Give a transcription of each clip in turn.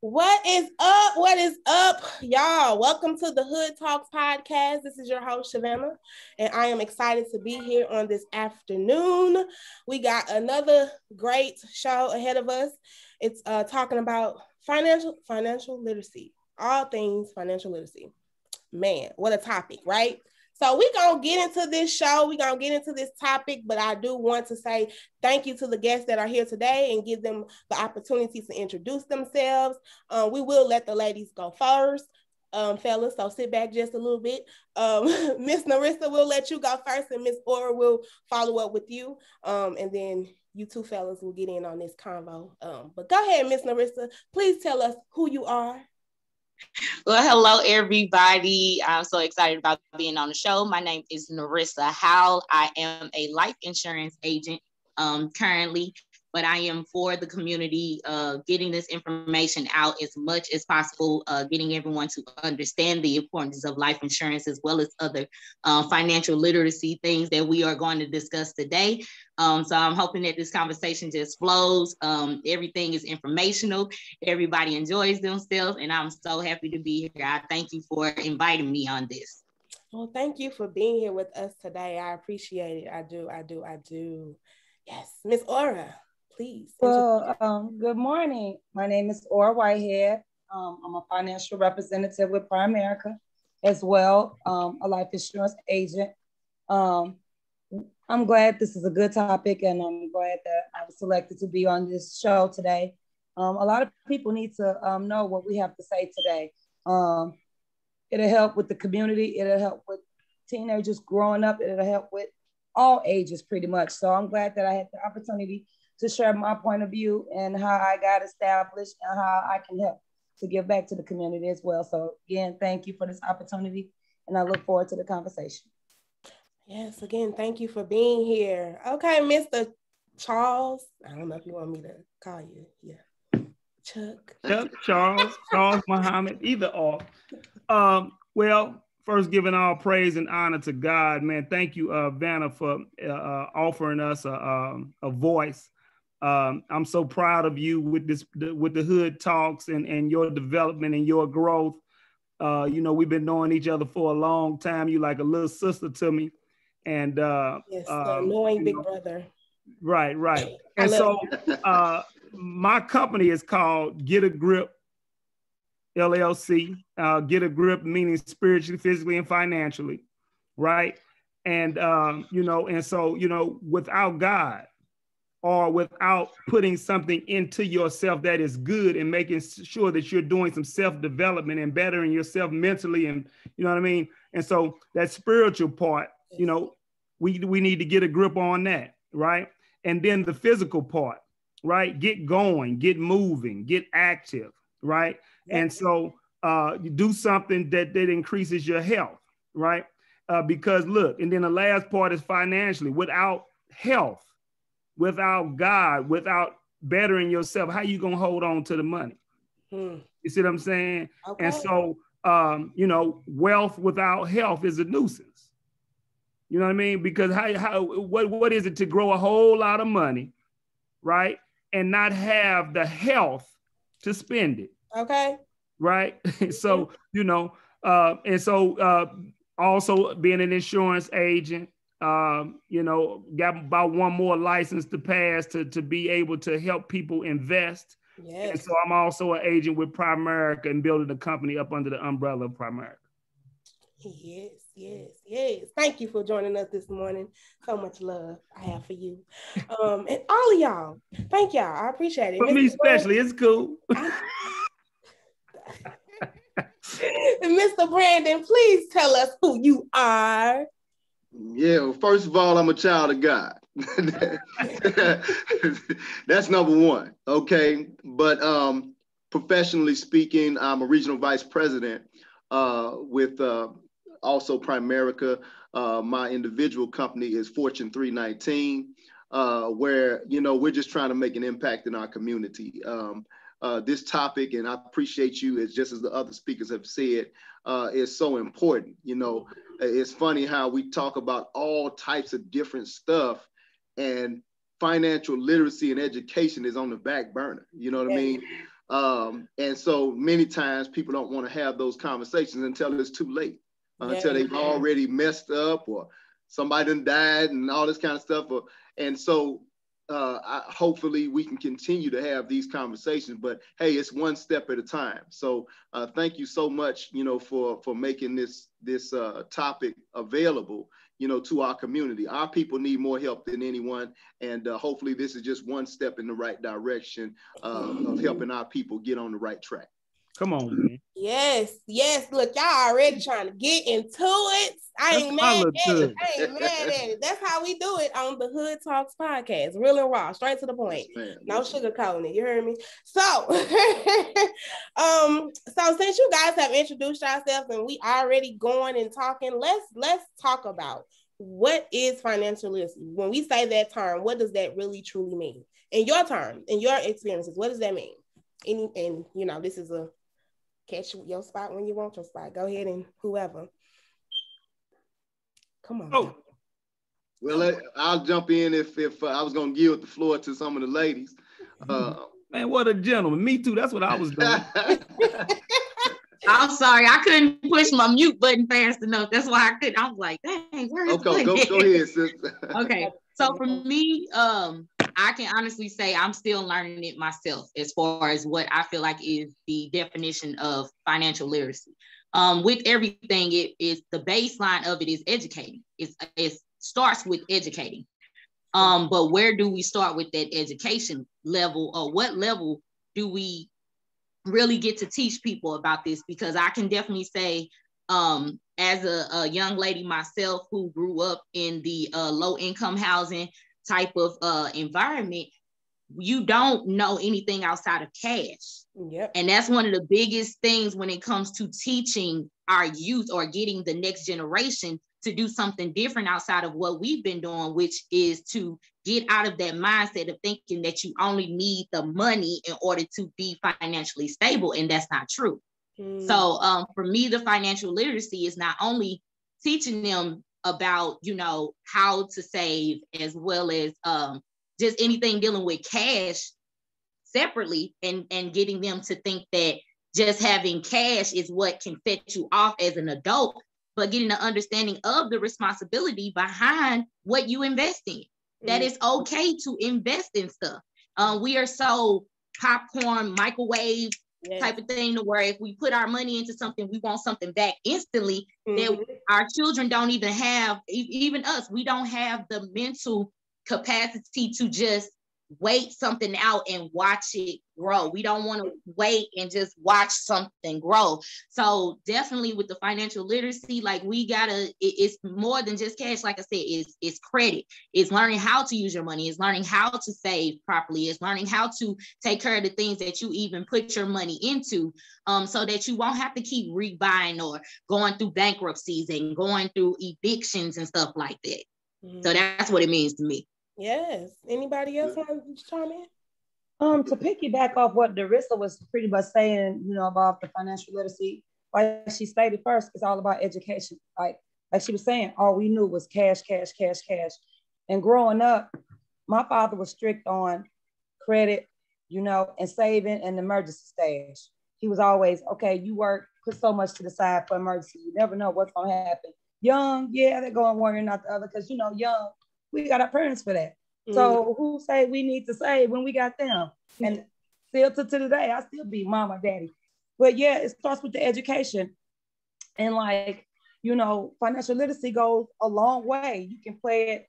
What is up? What is up, y'all? Welcome to the Hood Talks podcast. This is your host, Savannah, and I am excited to be here on this afternoon. We got another great show ahead of us. It's talking about financial literacy, all things financial literacy. Man, what a topic, right? So we're going to get into this show. We're going to get into this topic, but I do want to say thank you to the guests that are here today and give them the opportunity to introduce themselves. We will let the ladies go first, fellas, so sit back just a little bit. Miss Narissa will let you go first, and Miss Aura will follow up with you, and then you two fellas will get in on this convo. But go ahead, Miss Narissa. Please tell us who you are. Well, hello, everybody. I'm so excited about being on the show. My name is Narissa Howell. I am a life insurance agent currently, but I am for the community, getting this information out as much as possible, getting everyone to understand the importance of life insurance as well as other financial literacy things that we are going to discuss today. So I'm hoping that this conversation just flows. Everything is informational. Everybody enjoys themselves, and I'm so happy to be here. I thank you for inviting me on this. Well, thank you for being here with us today. I appreciate it. I do. Yes, Miss Aura, please. Well, good morning. My name is Aura Whitehead. I'm a financial representative with Primerica as well, a life insurance agent. I'm glad this is a good topic, and I'm glad that I was selected to be on this show today. A lot of people need to know what we have to say today. It'll help with the community. It'll help with teenagers growing up. It'll help with all ages pretty much. So I'm glad that I had the opportunity to share my point of view and how I got established and how I can help to give back to the community as well. So again, thank you for this opportunity, and I look forward to the conversation. Yes, again, thank you for being here. Okay, Mr. Charles. I don't know if you want me to call you. Yeah. Chuck, Charles Muhammad, either or. Well, first giving all praise and honor to God, man. Thank you, Vanna, for offering us a voice. I'm so proud of you with the Hood Talks and your development and your growth. We've been knowing each other for a long time. You like a little sister to me. And yes, the annoying big brother. Right. And so my company is called Get a Grip LLC. Get a grip meaning spiritually, physically, and financially, right? And without God or without putting something into yourself that is good and making sure that you're doing some self-development and bettering yourself mentally, and you know what I mean? And so that spiritual part, we need to get a grip on that, right? And then the physical part, right? Get going, get moving, get active, right? Yep. And so you do something that increases your health, right? Because look, and then the last part is financially. Without health, without God, without bettering yourself, how you gonna hold on to the money? You see what I'm saying? Okay. And so, wealth without health is a nuisance. You know what I mean? Because what is it to grow a whole lot of money, right? And not have the health to spend it. Okay. Right. So, also being an insurance agent, got about one more license to pass to be able to help people invest. Yes. And so I'm also an agent with Primerica and building a company up under the umbrella of Primerica. Yes. Thank you for joining us this morning. So much love I have for you. And all of y'all, thank y'all. I appreciate it. For me especially, it's cool. Mr. Brandon, please tell us who you are. Yeah, well, first of all, I'm a child of God. That's number one, okay? But professionally speaking, I'm a regional vice president with also Primerica. My individual company is Fortune 319, where, we're just trying to make an impact in our community. This topic, and I appreciate you, as just as the other speakers have said, is so important. It's funny how we talk about all types of different stuff, and financial literacy and education is on the back burner. You know what I mean? And so many times people don't want to have those conversations until it's too late, until they've already messed up or somebody done died and all this kind of stuff. And so hopefully we can continue to have these conversations, but hey, it's one step at a time. So thank you so much, for making this topic available, to our community. Our people need more help than anyone. And hopefully this is just one step in the right direction of helping our people get on the right track. Come on, man. Yes. Look, y'all already trying to get into it. I ain't mad at it. That's how we do it on the Hood Talks podcast. Real and raw, straight to the point. Yes, no sugarcoating it. You heard me? So, so since you guys have introduced yourselves and we already going and talking, let's talk about what is financial literacy. When we say that term, what does that really truly mean? In your term, in your experiences, what does that mean? And this is a catch your spot when you want your spot. Go ahead and whoever. Come on. Oh, well, I'll jump in if I was going to give the floor to some of the ladies. Man, what a gentleman. Me too. That's what I was doing. I'm sorry. I couldn't push my mute button fast enough. That's why I couldn't. I was like, dang, where is okay, go ahead, sister. Okay. So for me, I can honestly say I'm still learning it myself as far as what I feel like is the definition of financial literacy. With everything, it is the baseline of it is educating. It starts with educating. But where do we start with that education level, or what level do we really get to teach people about this? Because I can definitely say, as a young lady myself who grew up in the low income housing type of environment, you don't know anything outside of cash. Yep. And that's one of the biggest things when it comes to teaching our youth or getting the next generation to do something different outside of what we've been doing, which is to get out of that mindset of thinking that you only need the money in order to be financially stable. And that's not true. So for me, the financial literacy is not only teaching them about, how to save, as well as just anything dealing with cash separately, and getting them to think that just having cash is what can set you off as an adult, but getting an understanding of the responsibility behind what you invest in. That it's okay to invest in stuff. We are so popcorn, microwave type of thing, to where if we put our money into something, we want something back instantly. That our children don't even have, even us, we don't have the mental capacity to just wait something out and watch it grow. We don't want to wait and just watch something grow. So definitely with the financial literacy, like it's more than just cash. Like I said, it's credit. It's learning how to use your money. It's learning how to save properly. It's learning how to take care of the things that you even put your money into, so that you won't have to keep rebuying or going through bankruptcies and going through evictions and stuff like that. So that's what it means to me. Yes. Anybody else want to chime in? To piggyback off what Narissa was pretty much saying, about the financial literacy, like she stated first, it's all about education. Like she was saying, all we knew was cash. And growing up, my father was strict on credit, and saving and emergency stash. He was always, okay, you work, put so much to the side for emergency. You never know what's going to happen. Young, yeah, they're going one and not the other, because, young, we got our parents for that. So who say we need to save when we got them? And still to today, I still be mama, daddy. But yeah, it starts with the education. And financial literacy goes a long way. You can play it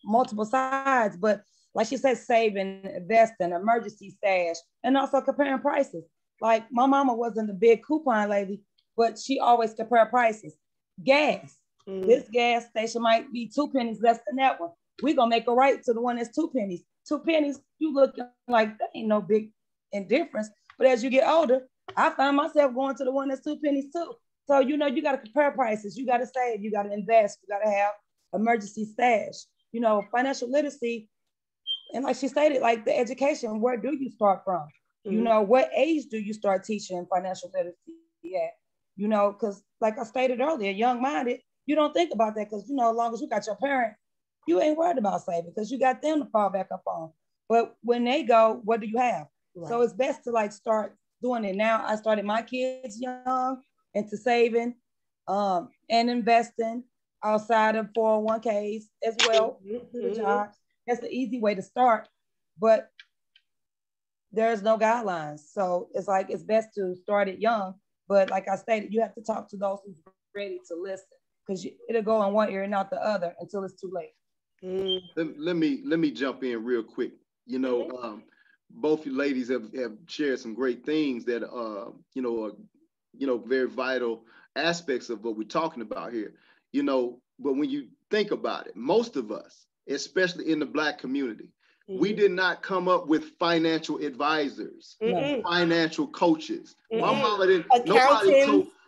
multiple sides, but like she said, saving, investing, emergency stash, and also comparing prices. Like my mama wasn't a big coupon lady, but she always compared prices. Gas. This gas station might be 2 pennies less than that one. We're going to make a right to the one that's 2 pennies. 2 pennies, you look like that ain't no big indifference. But as you get older, I find myself going to the one that's 2 pennies too. So, you got to compare prices. You got to save. You got to invest. You got to have emergency stash. Financial literacy. And like she stated, like the education, where do you start from? What age do you start teaching financial literacy at? Because like I stated earlier, young-minded, you don't think about that because, as long as you got your parent, you ain't worried about saving because you got them to fall back up on. But when they go, what do you have? Right. So it's best to like start doing it now. I started my kids young into saving and investing outside of 401ks as well. The jobs. That's the easy way to start, but there's no guidelines. So it's like, it's best to start it young. But like I stated, you have to talk to those who's ready to listen, because it'll go in one ear and not the other until it's too late. Let me jump in real quick. You know, both you ladies have shared some great things that are very vital aspects of what we're talking about here. You know, but when you think about it, most of us, especially in the Black community, we did not come up with financial advisors, financial coaches. My mama didn't.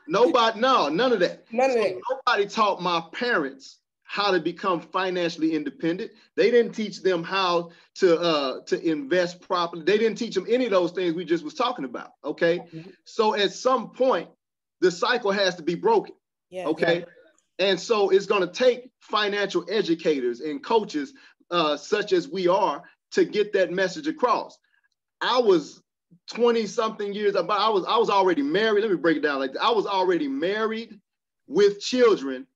None of that. Nobody taught my parents how to become financially independent. They didn't teach them how to invest properly. They didn't teach them any of those things we just was talking about. Okay, so at some point, the cycle has to be broken. Okay, and so it's going to take financial educators and coaches such as we are to get that message across. I was 20 something years, I was already married. Let me break it down like that. I was already married with children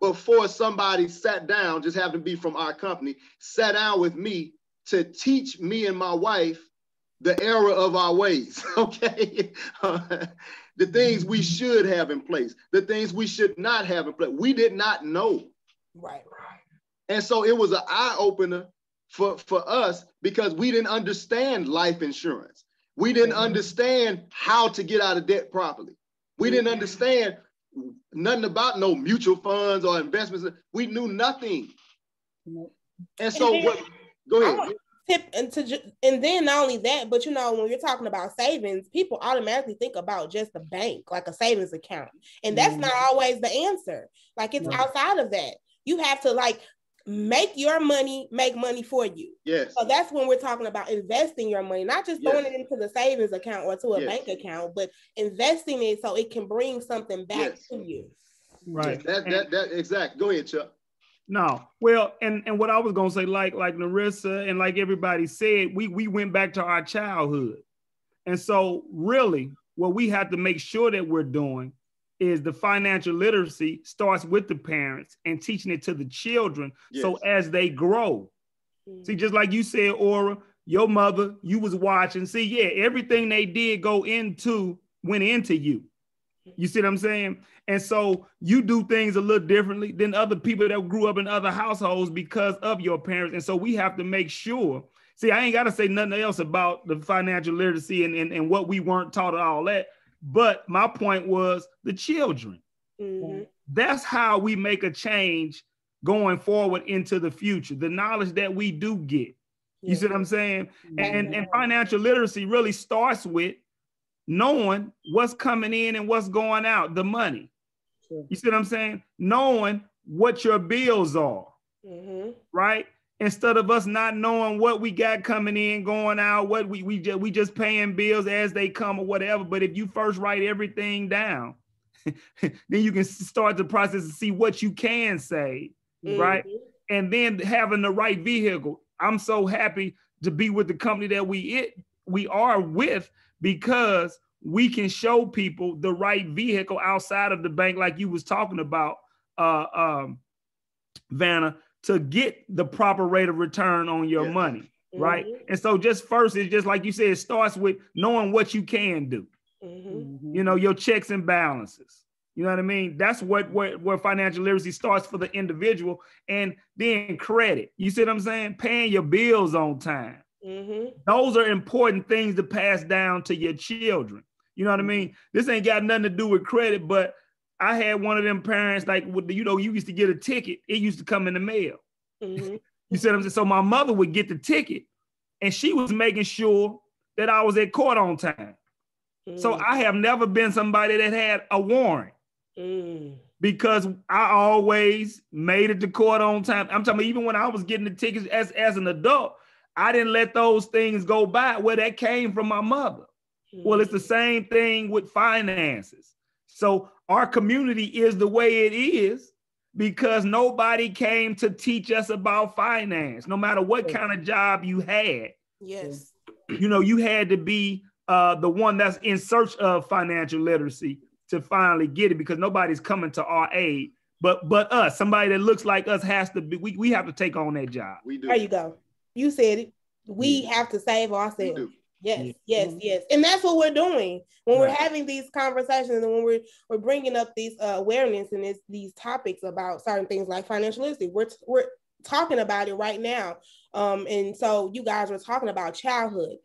before somebody sat down, just happened to be from our company, sat down with me to teach me and my wife the error of our ways, okay? The things we should have in place, the things we should not have in place. We did not know. Right. And so it was an eye-opener for us, because we didn't understand life insurance. We didn't understand how to get out of debt properly. We didn't understand nothing about no mutual funds or investments. We knew nothing. And so, go ahead. And then not only that, but you know, when you're talking about savings, people automatically think about just a bank, like a savings account. And that's not always the answer. Like, it's outside of that. You have to like make your money make money for you. Yes. So that's when we're talking about investing your money, not just throwing it into the savings account or to a bank account, but investing it so it can bring something back to you. Right. That exact. Go ahead, Chuck. No, well, and what I was gonna say, like Narissa and like everybody said, we went back to our childhood, and so really, what we have to make sure that we're doing is the financial literacy starts with the parents and teaching it to the children. So as they grow, see, just like you said, Aura, your mother, you was watching. See, everything they did went into you. You see what I'm saying? And so you do things a little differently than other people that grew up in other households because of your parents. And so we have to make sure. See, I ain't got to say nothing else about the financial literacy and what we weren't taught and all that. But my point was the children. That's how we make a change going forward into the future. The knowledge that we do get. You see what I'm saying? And financial literacy really starts with knowing what's coming in and what's going out, the money. You see what I'm saying? Knowing what your bills are, right? Instead of us not knowing what we got coming in, going out, what we just paying bills as they come or whatever. But if you first write everything down, then you can start the process to see what you can save, right? And then having the right vehicle. I'm so happy to be with the company that we are with, because we can show people the right vehicle outside of the bank, like you was talking about, Vanna, to get the proper rate of return on your money, right? And so just first, it's just like you said, it starts with knowing what you can do. You know, your checks and balances. You know what I mean? That's where financial literacy starts for the individual. And then credit. You see what I'm saying? Paying your bills on time. Those are important things to pass down to your children. You know what I mean? This ain't got nothing to do with credit, but I had one of them parents, like, you know, you used to get a ticket. It used to come in the mail. You see what I'm saying? So my mother would get the ticket, and she was making sure that I was at court on time. So I have never been somebody that had a warrant, because I always made it to court on time. I'm talking about even when I was getting the tickets as an adult, I didn't let those things go by. Where that came from my mother. Well, it's the same thing with finances. So our community is the way it is because nobody came to teach us about finance, no matter what kind of job you had. Yes. you know, you had to be the one that's in search of financial literacy to finally get it, because nobody's coming to our aid. But us, somebody that looks like us has to be, we have to take on that job. We do. There you go. You said it. We have to save ourselves. Yes, yes, yes. And that's what we're doing when we're having these conversations, and when we're bringing up these awareness and these topics about certain things like financial literacy. We're talking about it right now. And so you guys were talking about childhood,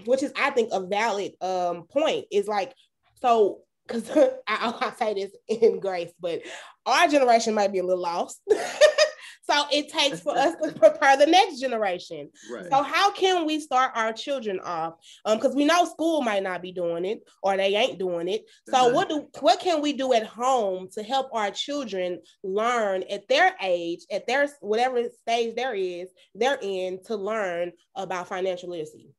which is, I think, a valid point. Is like, so, because I say this in grace, but our generation might be a little lost. So it takes for us to prepare the next generation. Right. So how can we start our children off? Because we know school might not be doing it, or they ain't doing it. So what can we do at home to help our children learn at their age, at their whatever stage they're in, to learn about financial literacy?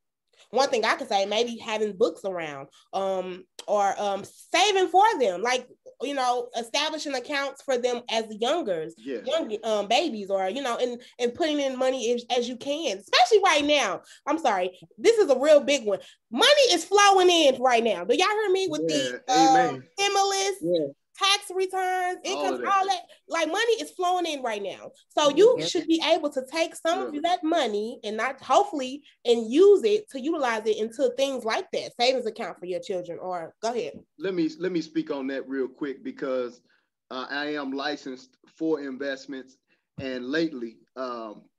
One thing I could say, maybe having books around, or saving for them, like, you know, establishing accounts for them as young babies, or, you know, and putting in money as you can, especially right now. I'm sorry, this is a real big one. Money is flowing in right now. Do y'all hear me with the stimulus, tax returns, income, all that? Like, money is flowing in right now. So you should be able to take some of that money and and use it to utilize it into things like that, savings account for your children. Or go ahead. Let me speak on that real quick, because I am licensed for investments, and lately,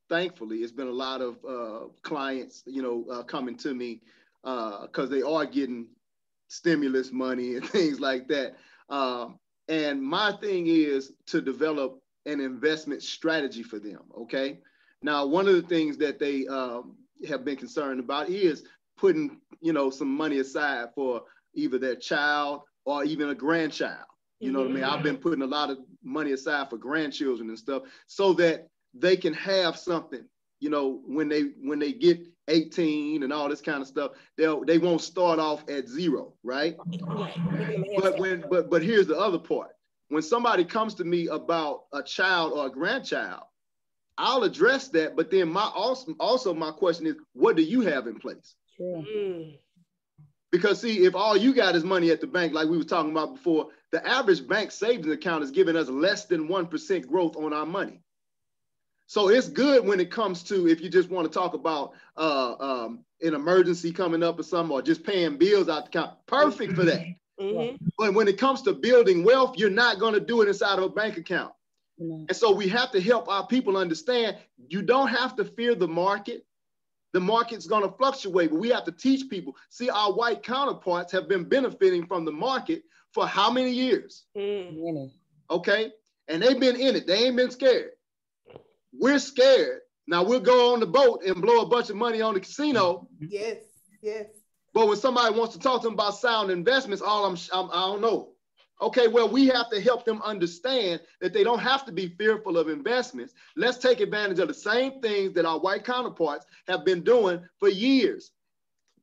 thankfully, it's been a lot of clients, you know, coming to me because they are getting stimulus money and things like that. And my thing is to develop an investment strategy for them, okay? Now, one of the things that they have been concerned about is putting, you know, some money aside for either their child or even a grandchild. You know what I mean? I've been putting a lot of money aside for grandchildren and stuff, so that they can have something, you know, when they get 18 and all this kind of stuff, they won't start off at zero, right? But here's the other part. When somebody comes to me about a child or a grandchild, I'll address that. But then my question is, what do you have in place? Sure. Because see, if all you got is money at the bank, like we were talking about before, the average bank savings account is giving us less than 1% growth on our money. So it's good when it comes to, if you just want to talk about an emergency coming up or something, or just paying bills out the account, perfect for that. But when it comes to building wealth, you're not going to do it inside of a bank account. And so we have to help our people understand, you don't have to fear the market. The market's going to fluctuate, but we have to teach people. See, our white counterparts have been benefiting from the market for how many years? Okay. And they've been in it. They ain't been scared. We're scared. Now we'll go on the boat and blow a bunch of money on the casino. Yes, yes. But when somebody wants to talk to them about sound investments, I don't know. Okay, well, we have to help them understand that they don't have to be fearful of investments. Let's take advantage of the same things that our white counterparts have been doing for years.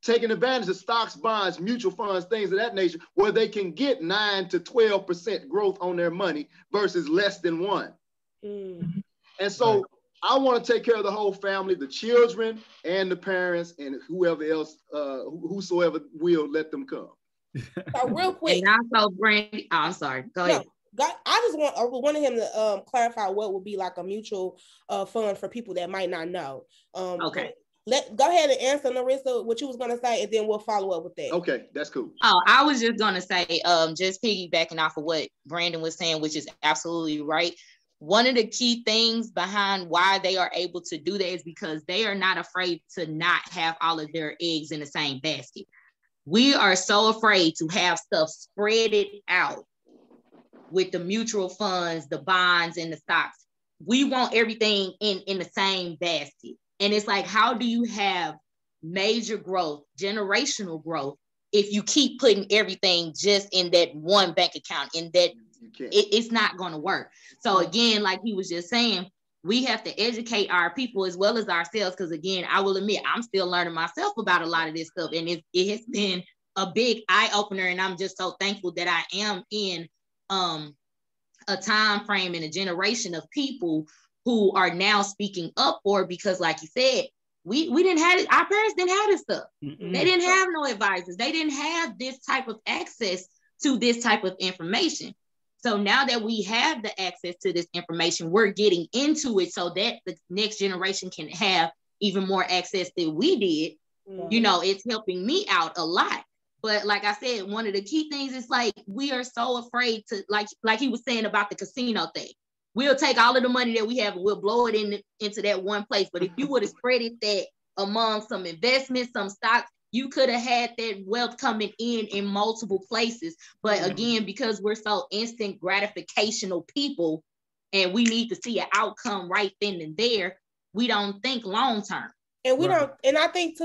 Taking advantage of stocks, bonds, mutual funds, things of that nature, where they can get 9 to 12% growth on their money versus less than 1%. And so I want to take care of the whole family, the children and the parents, and whoever else, whosoever will let them come. So real quick. And also, Brandy, I'm sorry, go ahead. I just wanted him to clarify what would be like a mutual fund for people that might not know. Okay. Go ahead and answer, Narissa, what you was going to say, and then we'll follow up with that. Okay, that's cool. Oh, I was just going to say, just piggybacking off of what Brandon was saying, which is absolutely right. One of the key things behind why they are able to do that is because they are not afraid to not have all of their eggs in the same basket. We are so afraid to have stuff spread it out with the mutual funds, the bonds, and the stocks. We want everything in the same basket. And it's like, how do you have major growth, generational growth, if you keep putting everything just in that one bank account, in that it's not going to work. So again, like he was just saying, we have to educate our people as well as ourselves. Because again, I will admit, I'm still learning myself about a lot of this stuff. And it has been a big eye opener. And I'm just so thankful that I am in a time frame and a generation of people who are now speaking up for, because like you said, we didn't have it. Our parents didn't have this stuff. Mm-mm. They didn't have no advisors. They didn't have this type of access to this type of information. So now that we have the access to this information, we're getting into it so that the next generation can have even more access than we did. Mm-hmm. You know, it's helping me out a lot. But like I said, one of the key things is like, we are so afraid to, like he was saying about the casino thing. We'll take all of the money that we have and we'll blow it into that one place. But if you would have spread it that among some investments, some stocks, you could have had that wealth coming in multiple places. But again, because we're so instant gratificational people and we need to see an outcome right then and there, we don't think long term. And we don't, and I think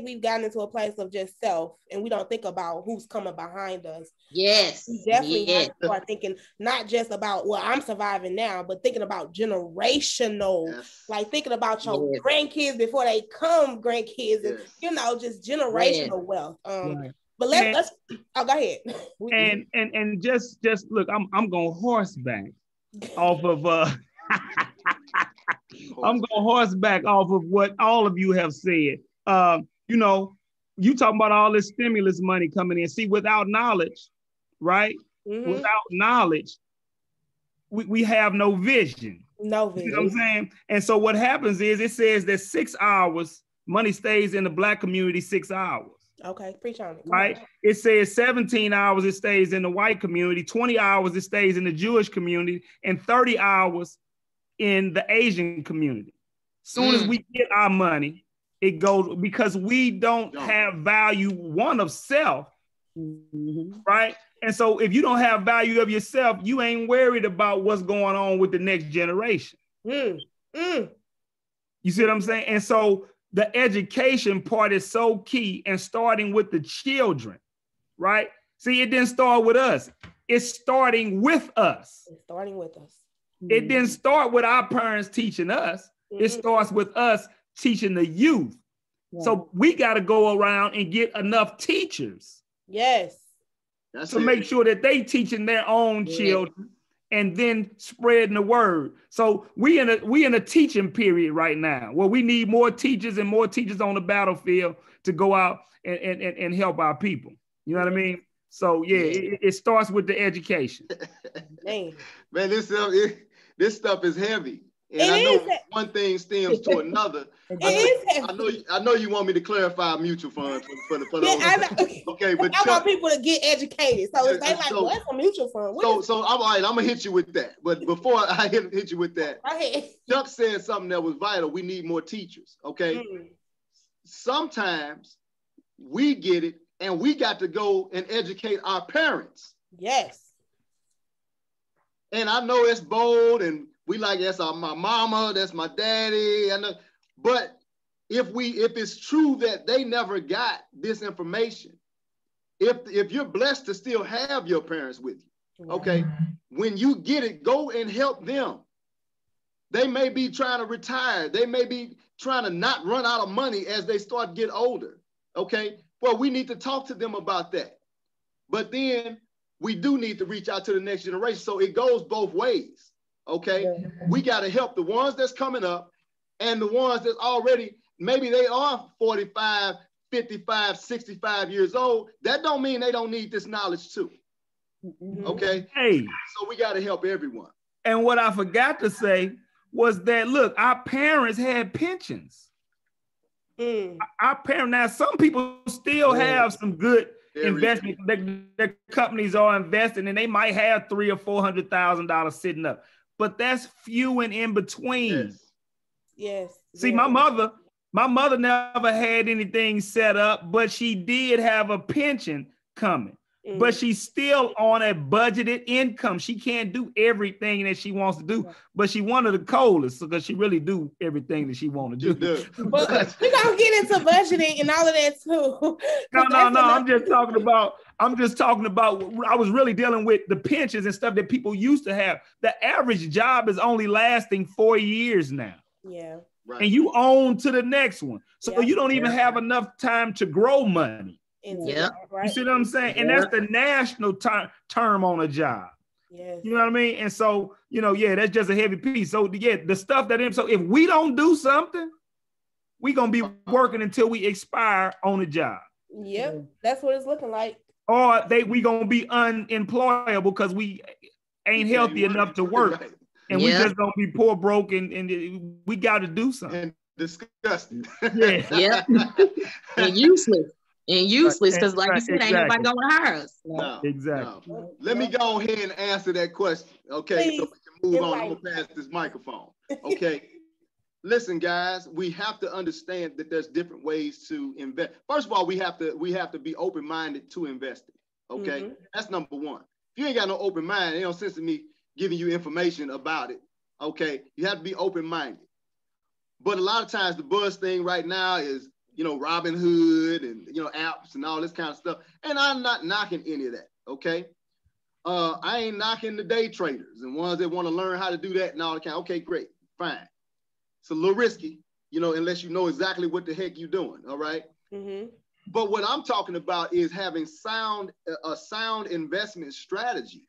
we've gotten into a place of just self, and we don't think about who's coming behind us. Yes. We definitely are thinking not just about, well, I'm surviving now, but thinking about generational, like thinking about your grandkids before they come grandkids, and you know, just generational wealth. But let's go ahead. and just look, I'm going horseback off of I'm going horseback off of what all of you have said. You know, you talking about all this stimulus money coming in. See, without knowledge, right? Mm-hmm. Without knowledge, we have no vision. No vision. You know what I'm saying? And so what happens is it says that 6 hours, money stays in the Black community 6 hours. Okay, preach on it. Right? It says 17 hours it stays in the white community, 20 hours it stays in the Jewish community, and 30 hours in the Asian community. Soon as we get our money, it goes, because we don't have value, one, of self, right? And so if you don't have value of yourself, you ain't worried about what's going on with the next generation. You see what I'm saying? And so the education part is so key, and starting with the children, right? See, it didn't start with us. It's starting with us. It's starting with us. It didn't start with our parents teaching us. It starts with us teaching the youth. So we got to go around and get enough teachers. Yes. To make sure that they teaching their own children and then spreading the word. So we in a teaching period right now where we need more teachers and more teachers on the battlefield to go out and help our people. You know what I mean? So it starts with the education. Man, this stuff is heavy, and I know one thing stems to another. I know you want me to clarify mutual funds for the okay, but I want people to get educated. So if they like, what's a mutual fund? So I'm all right. I'm gonna hit you with that. But before I hit you with that, Chuck said something that was vital. We need more teachers. Okay, sometimes we get it. And we got to go and educate our parents. Yes. And I know it's bold, and we like, that's my mama, that's my daddy. But if it's true that they never got this information, if you're blessed to still have your parents with you, okay, when you get it, go and help them. They may be trying to retire. They may be trying to not run out of money as they start to get older, okay? Well, we need to talk to them about that. But then we do need to reach out to the next generation. So it goes both ways, okay? We got to help the ones that's coming up and the ones that's already, maybe they are 45, 55, 65 years old. That don't mean they don't need this knowledge too, okay? Hey. So we got to help everyone. And what I forgot to say was that, look, our parents had pensions. Our parents, now some people still have some good investment. Their companies are investing, and they might have $300,000 or $400,000 sitting up, but that's few and in between. Yes. See, my mother never had anything set up, but she did have a pension coming. But she's still on a budgeted income. She can't do everything that she wants to do, but she one of the coldest because she really do everything that she want to do. But we're gonna get into budgeting and all of that too. No. I'm just talking about. I was really dealing with the pensions and stuff that people used to have. The average job is only lasting 4 years now. Yeah. Right. And you own to the next one, so you don't even have enough time to grow money. Right? You see what I'm saying? And that's the national term on a job. Yes. You know what I mean? And so, that's just a heavy piece. So the stuff so if we don't do something, we're going to be working until we expire on the job. Yep, that's what it's looking like. Or we going to be unemployable because we ain't healthy enough to work. Right. And we just going to be poor, broke, and we got to do something. And disgusting. Yeah. And useless. And useless because, like you said, ain't nobody going to hire us. No, exactly. No. Let me go ahead and answer that question. Okay, Please. So we can move on. I'm going to pass this microphone. Okay. Listen, guys, we have to understand that there's different ways to invest. First of all, we have to be open-minded to investing. Okay, mm-hmm. That's number one. If you ain't got no open mind, ain't no sense in me giving you information about it. Okay, you have to be open-minded. But a lot of times the buzz thing right now is, Robinhood and, apps and all this kind of stuff. And I'm not knocking any of that. Okay. I ain't knocking the day traders and ones that want to learn how to do that and all that kind. Okay, great, fine. It's a little risky, unless you know exactly what the heck you're doing. All right. Mm-hmm. But what I'm talking about is having a sound investment strategy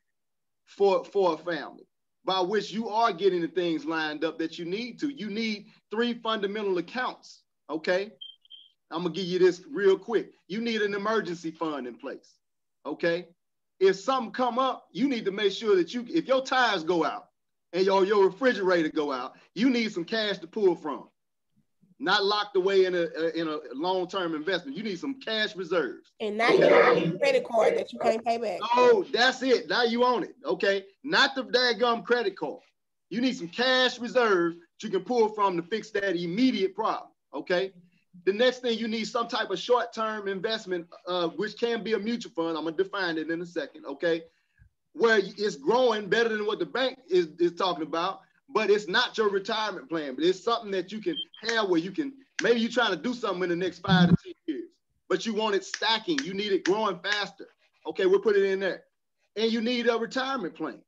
for a family, by which you are getting the things lined up that you need to. You need 3 fundamental accounts, okay? I'm gonna give you this real quick. You need an emergency fund in place, okay? If something come up, you need to make sure that if your tires go out and your refrigerator go out, you need some cash to pull from. Not locked away in a long-term investment. You need some cash reserves. And not your credit card that you can't pay back. Oh, that's it. Now you own it, okay? Not the daggum credit card. You need some cash reserves that you can pull from to fix that immediate problem, okay? The next thing, you need some type of short-term investment, which can be a mutual fund. I'm gonna define it in a second, okay? Where it's growing better than what the bank is talking about, but it's not your retirement plan, but it's something that you can have where you can, maybe you're trying to do something in the next 5 to 10 years, but you want it stacking. You need it growing faster. Okay, we'll put it in there. And you need a retirement plan,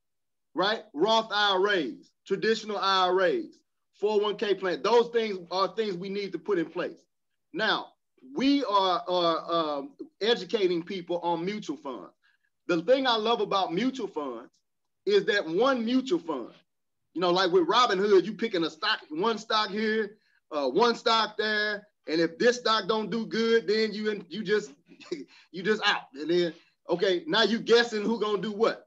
right? Roth IRAs, traditional IRAs, 401k plan. Those things are things we need to put in place. Now, we are educating people on mutual funds. The thing I love about mutual funds is that one mutual fund, like with Robinhood, you picking a stock, one stock here, one stock there, and if this stock don't do good, then you just out. And then, okay, now you guessing who gonna do what.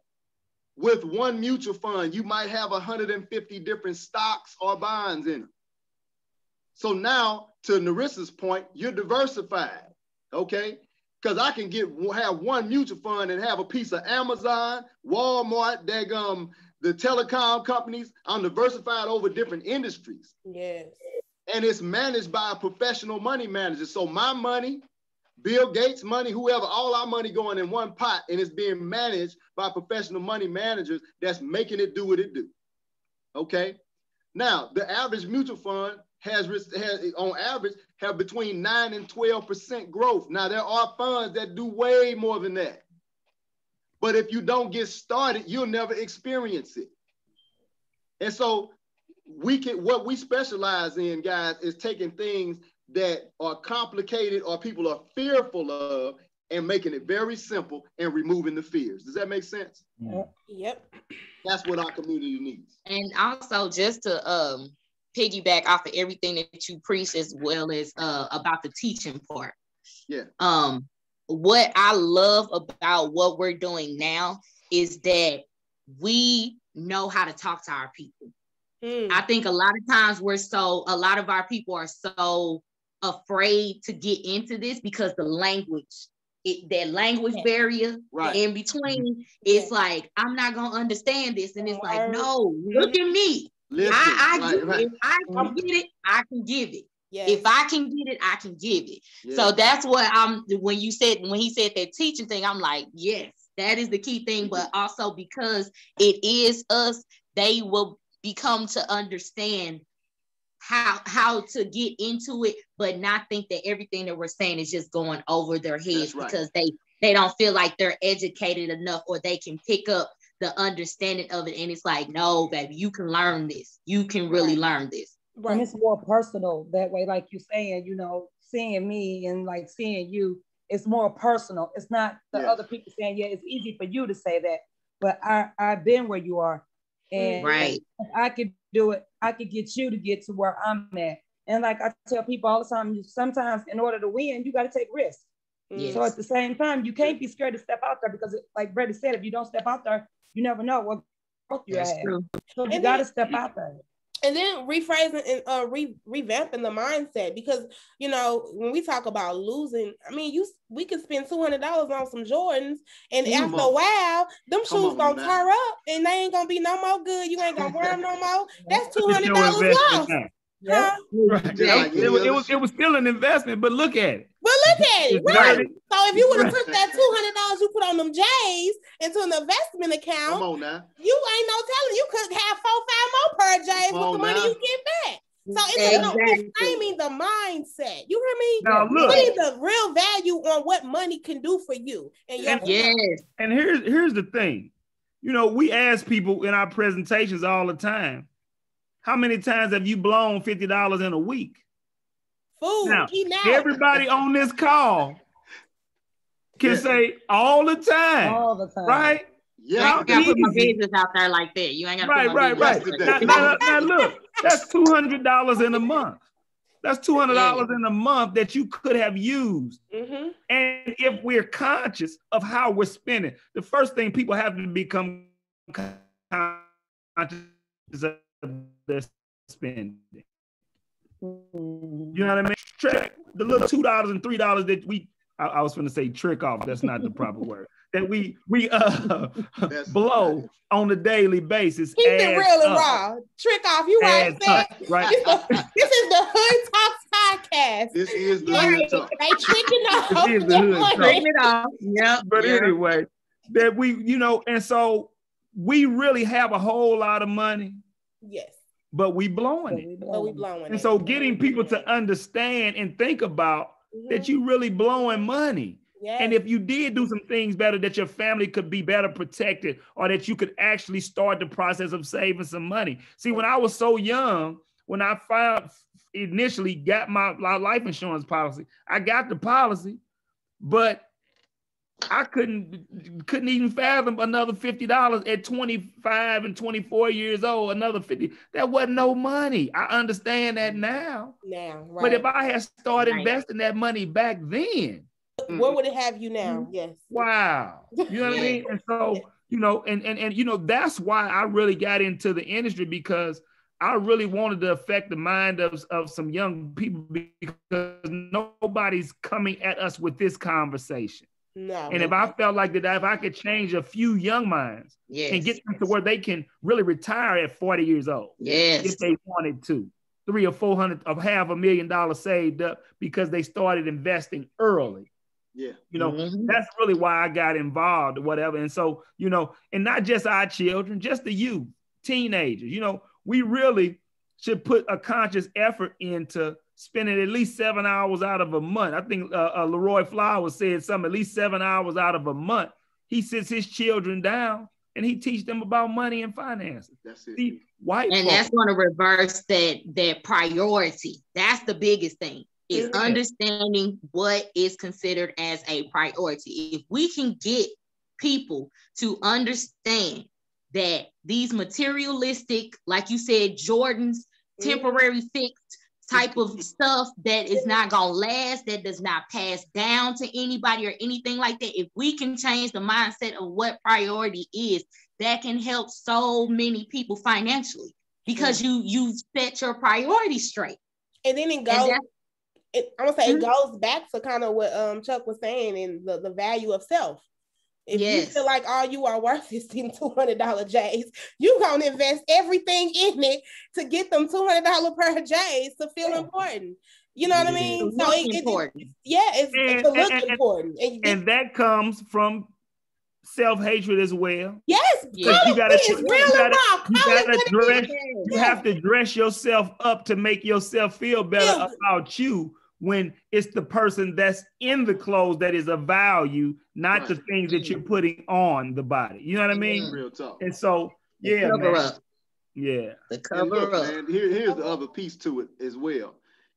With one mutual fund, you might have 150 different stocks or bonds in it. So now, to Narissa's point, you're diversified, okay? Because I can have one mutual fund and have a piece of Amazon, Walmart, the telecom companies. I'm diversified over different industries. Yes. And it's managed by a professional money manager. So my money, Bill Gates' money, whoever, all our money going in one pot, and it's being managed by professional money managers that's making it do what it do. Okay. Now, the average mutual fund has on average have between 9 and 12% growth. Now, there are funds that do way more than that. But if you don't get started, you'll never experience it. And so what we specialize in, guys, is taking things that are complicated or people are fearful of and making it very simple and removing the fears. Does that make sense? Yeah. Yep. That's what our community needs. And also, just to piggyback off of everything that you preach, as well as about the teaching part. Yeah. What I love about what we're doing now is that we know how to talk to our people. I think a lot of times a lot of our people are so afraid to get into this because the language, that language barrier in between, it's like, I'm not gonna understand this. And it's like, no, look at me. Listen, If I can get it, I can give it. Yes. If I can get it, I can give it. Yes. So that's what when he said that teaching thing, I'm like, yes, that is the key thing. But also because it is us, they will become to understand how to get into it, but not think that everything that we're saying is just going over their heads because they don't feel like they're educated enough or they can pick up the understanding of it. And it's like, no, baby, you can learn this. You can really learn this. Right. And it's more personal that way, like you're saying, seeing me and like seeing you, it's more personal. It's not the other people saying, yeah, it's easy for you to say that, but I've been where you are. And if I could do it, I could get you to get to where I'm at. And like I tell people all the time, sometimes in order to win, you got to take risks. Yes. So at the same time, you can't be scared to step out there because, like Brady said, if you don't step out there, you never know what growth you have. So you got to step out there. And then rephrasing and revamping the mindset, because you know when we talk about losing, I mean we could spend $200 on some Jordans, and after a while, them shoes gonna tear up, and they ain't gonna be no more good. You ain't gonna wear them no more. That's $200 lost. Yeah, right. It was still an investment, but look at it. But look at it, right? So if you would have took that $200 you put on them J's into an investment account, come on now, you ain't no telling you could have 4-5 more pair of J's with the money you get back. So it's about reframing the mindset. You hear me? Now look, putting the real value on what money can do for you. And here's the thing. You know, we ask people in our presentations all the time, how many times have you blown $50 in a week? Food. Now, everybody on this call can say all the time, right? Yeah, you gotta put my business out there like that. You ain't gotta put my business out there. Now look, that's $200 in a month. That's $200 in a month that you could have used. Mm-hmm. And if we're conscious of how we're spending, the first thing people have to become conscious of their spending. You know what I mean? Trick the little $2 and $3 that I was going to say trick off. That's not the proper word. That we blow on a daily basis. Keep it real and raw. Trick off. You right, right? This is the Hood Talks podcast. This is the Hood Talks. They tricking off. This is the Hood Talks. Tricking it off. Yeah. But anyway, that we, you know, and so we really have a whole lot of money. Yes. But we blowing it. And so getting people to understand and think about that you really blowing money. Yes. And if you did do some things better, that your family could be better protected, or that you could actually start the process of saving some money. See, when I was so young, when I initially got my life insurance policy, I got the policy, but I couldn't even fathom another $50 at 25 and 24 years old, another 50. That wasn't no money. I understand that now. Right. But if I had started investing that money back then, where would it have you now? Yes. Wow. You know what I mean? And so, you know, and you know, that's why I really got into the industry, because I really wanted to affect the mind of some young people, because nobody's coming at us with this conversation. No. And if I felt like that, if I could change a few young minds and get them to where they can really retire at 40 years old, if they wanted to, $300,000 or $400,000 of $500,000 saved up because they started investing early. Yeah. You know, that's really why I got involved or whatever. And so, you know, and not just our children, just the youth, teenagers, you know, we really should put a conscious effort into spending at least 7 hours out of a month. I think Leroy Flowers said something, at least 7 hours out of a month. He sits his children down and he teach them about money and finances. That's it. See, that's going to reverse that priority. That's the biggest thing, is understanding what is considered as a priority. If we can get people to understand that these materialistic, like you said, Jordans, temporary fixed type of stuff that is not gonna last, that does not pass down to anybody or anything like that. If we can change the mindset of what priority is, that can help so many people financially, because you set your priorities straight. And then it goes, I'm gonna say it goes back to kind of what Chuck was saying, and the value of self. If you feel like all you are worth is them $200 J's, you gonna invest everything in it to get them $200 per J's to feel important. You know what I mean? So it's important. It's to look important. And that comes from self-hatred as well. Yes, you have to dress yourself up to make yourself feel better about you, when it's the person that's in the clothes that is of value, not the things that you're putting on the body. You know what I mean? Real talk. And so, the cover up. Yeah. The cover up. Man, here's the other piece to it as well.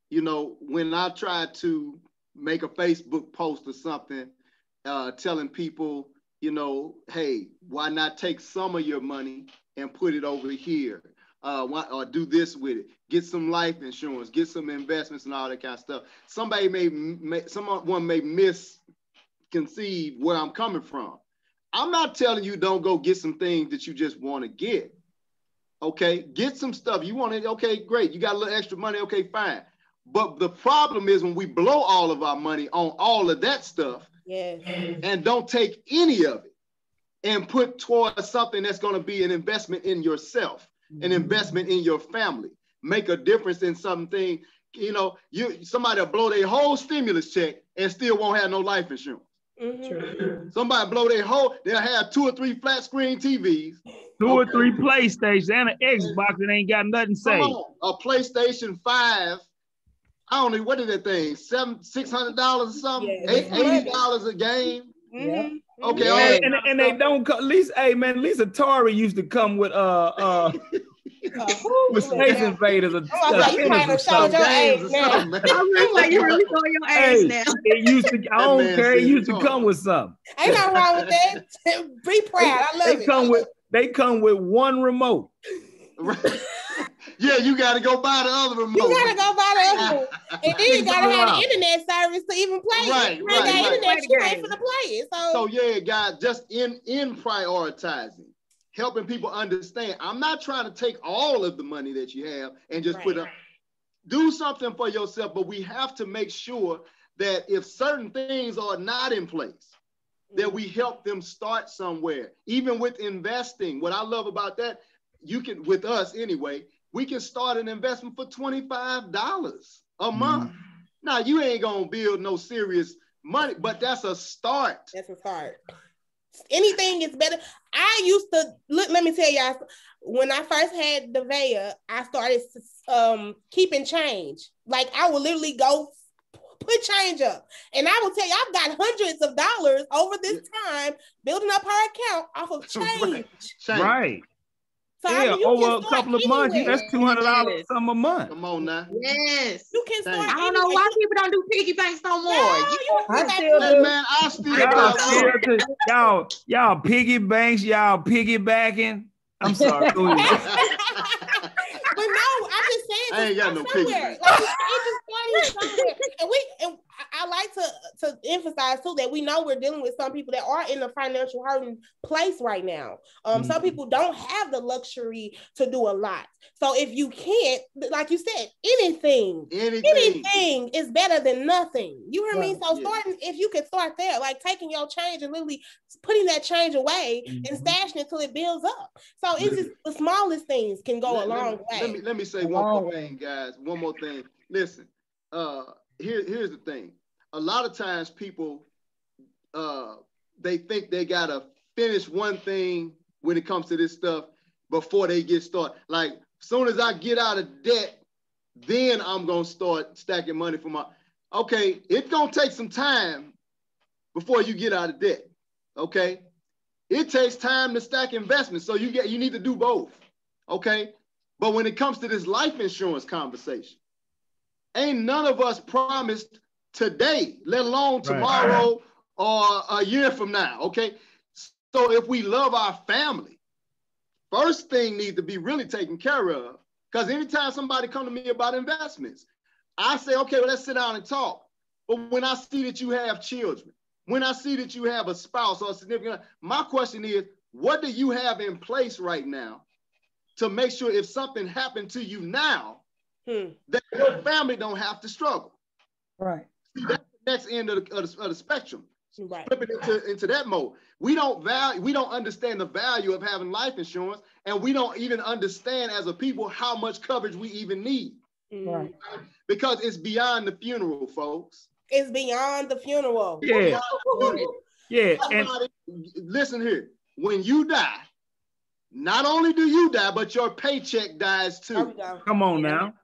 You know, when I try to make a Facebook post or something, telling people, you know, hey, why not take some of your money and put it over here? or do this with it. Get some life insurance, get some investments and all that kind of stuff. Someone may misconceive where I'm coming from. I'm not telling you don't go get some things that you just want to get. Okay, get some stuff. You want it, okay, great. You got a little extra money, okay, fine. But the problem is when we blow all of our money on all of that stuff, and don't take any of it and put towards something that's going to be an investment in yourself, an investment in your family, make a difference in something. You know, somebody will blow their whole stimulus check and still won't have no life insurance. Somebody blow they'll have 2 or 3 flat screen TVs, 2 or 3 PlayStations and an Xbox that ain't got nothing to say. A PlayStation 5. I don't know, what is that thing? $600 or something? $80 a game. Okay. And they don't come, at least Atari used to come with Space Invaders. It used to. I don't care. It used to come with something. Ain't nothing wrong with that. Be proud. I love it. They come with one remote. Yeah, you got to go buy the other remote. You got to go buy the other one. And then you got to have the internet service to even play it. Right. Internet, you pay for the play it. So yeah, guys, just in prioritizing, helping people understand. I'm not trying to take all of the money that you have and just do something for yourself, but we have to make sure that if certain things are not in place, that we help them start somewhere. Even with investing, what I love about that, you can, with us anyway, we can start an investment for $25 a month. Now, you ain't gonna build no serious money, but that's a start. That's a start. Anything is better. I used to, let me tell y'all, when I first had Nevaeh, I started keeping change. Like I would literally go put change up. And I will tell you, I've got hundreds of dollars over this time building up her account off of change. Right. So yeah, over a couple of months, that's $200 some a month. Come on now. Yes. You can start. I don't know why people don't do piggy banks no more. I still do. Y'all piggy banks, y'all piggybacking. I'm sorry. But no, I'm just saying. I ain't got no piggy bank. Like, it just started somewhere. And I like to emphasize too that we know we're dealing with some people that are in a financial hurting place right now. Some people don't have the luxury to do a lot. So if you can't, like you said, anything is better than nothing. You hear me? So starting, if you can start there, like taking your change and literally putting that change away and stashing it till it builds up. So it's just the smallest things can go a long way. Let me say one more thing, guys. One more thing. Listen, here's the thing. A lot of times people, they think they gotta finish one thing when it comes to this stuff before they get started. Like, as soon as I get out of debt, then I'm gonna start stacking money for my, okay, it's gonna take some time before you get out of debt, okay? It takes time to stack investments, so you need to do both, okay? But when it comes to this life insurance conversation, ain't none of us promised today, let alone tomorrow or a year from now, okay? So if we love our family, first thing needs to be really taken care of, because anytime somebody come to me about investments, I say, okay, well, let's sit down and talk. But when I see that you have children, when I see that you have a spouse or a significant, my question is, what do you have in place right now to make sure if something happened to you now, that your family don't have to struggle? Right. See, that's the next end of the spectrum. Right. Flip it into that mode. We don't understand the value of having life insurance, and we don't even understand as a people how much coverage we even need. Right. Because it's beyond the funeral, folks. It's beyond the funeral. Yeah. Yeah. And listen here, when you die, not only do you die, but your paycheck dies too. Come on now.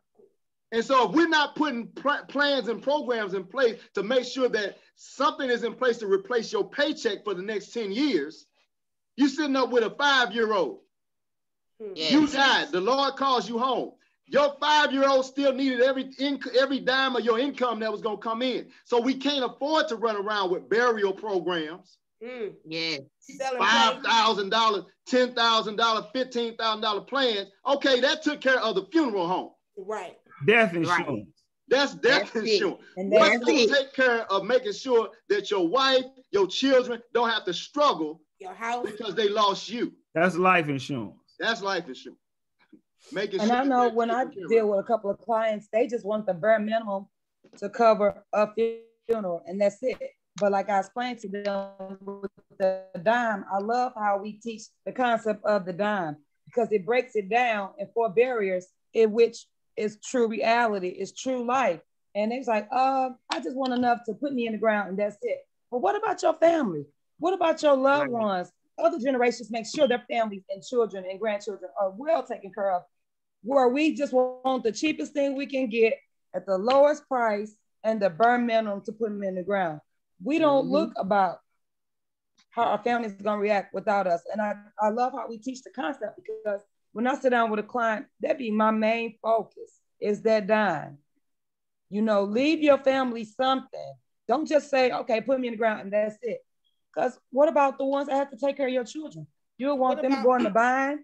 And so if we're not putting plans and programs in place to make sure that something is in place to replace your paycheck for the next 10 years, you're sitting up with a 5-year-old. Yes. You died. The Lord calls you home. Your 5-year-old still needed every dime of your income that was going to come in. So we can't afford to run around with burial programs Yeah. $5,000, $10,000, $15,000 plans. Okay, that took care of the funeral home. Right. Death insurance. Right. That's death insurance. And What's going to take care of making sure that your wife, your children don't have to struggle your house because they lost you? That's life insurance. That's life insurance. Making and sure I know when I deal with a couple of clients, they just want the bare minimum to cover a funeral, and that's it. But like I explained to them with the dime, I love how we teach the concept of the dime because it breaks it down in 4 barriers, in which is true reality, is true life. And it's like, I just want enough to put me in the ground and that's it. But what about your family? What about your loved ones? Other generations make sure their families and children and grandchildren are well taken care of, where we just want the cheapest thing we can get at the lowest price and the bare minimum to put them in the ground. We don't look about how our family is going to react without us. And I love how we teach the concept because when I sit down with a client, that be my main focus is that dime. You know, leave your family something. Don't just say, okay, put me in the ground and that's it. Because what about the ones that have to take care of your children? You want them to go in the bind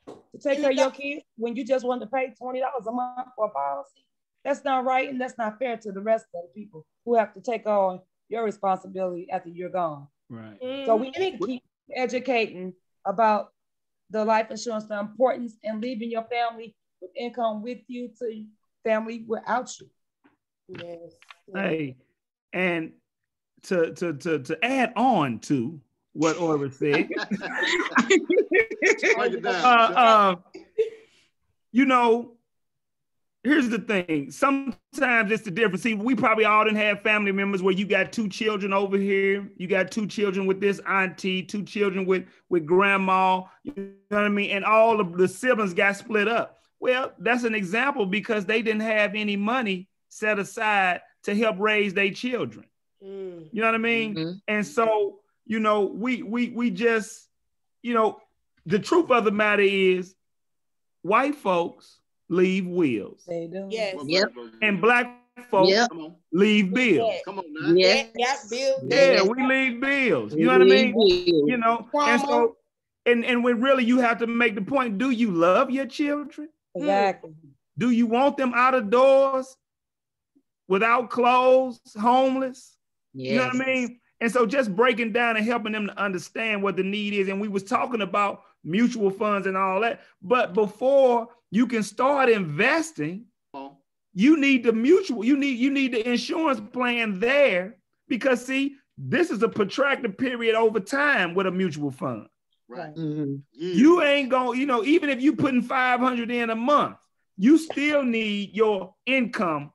to take care of your kids when you just want to pay $20 a month for a policy? That's not right, and that's not fair to the rest of the people who have to take on your responsibility after you're gone. Right. So we need to keep educating about the life insurance, the importance, and leaving your family with income with you to family without you. Yes. Hey, and to add on to what Oris said, you know, here's the thing. Sometimes it's the difference. See, we probably all didn't have family members where you got 2 children over here, you got 2 children with this auntie, 2 children with grandma, you know what I mean? And all of the siblings got split up. Well, that's an example because they didn't have any money set aside to help raise their children. You know what I mean? And so, you know, we just, you know, the truth of the matter is white folks leave wills. They do. Yes. And black folks leave bills. Come on now. Bills. Yeah, we leave bills. You know what I mean? You know, and so, and when really you have to make the point, do you love your children? Exactly. Do you want them out of doors without clothes, homeless? You know what I mean? And so just breaking down and helping them to understand what the need is. And we was talking about mutual funds and all that. But before you can start investing, you need the mutual, you need the insurance plan there because see, this is a protracted period over time with a mutual fund. Right. You ain't gonna, you know, even if you putting 500 in a month, you still need your income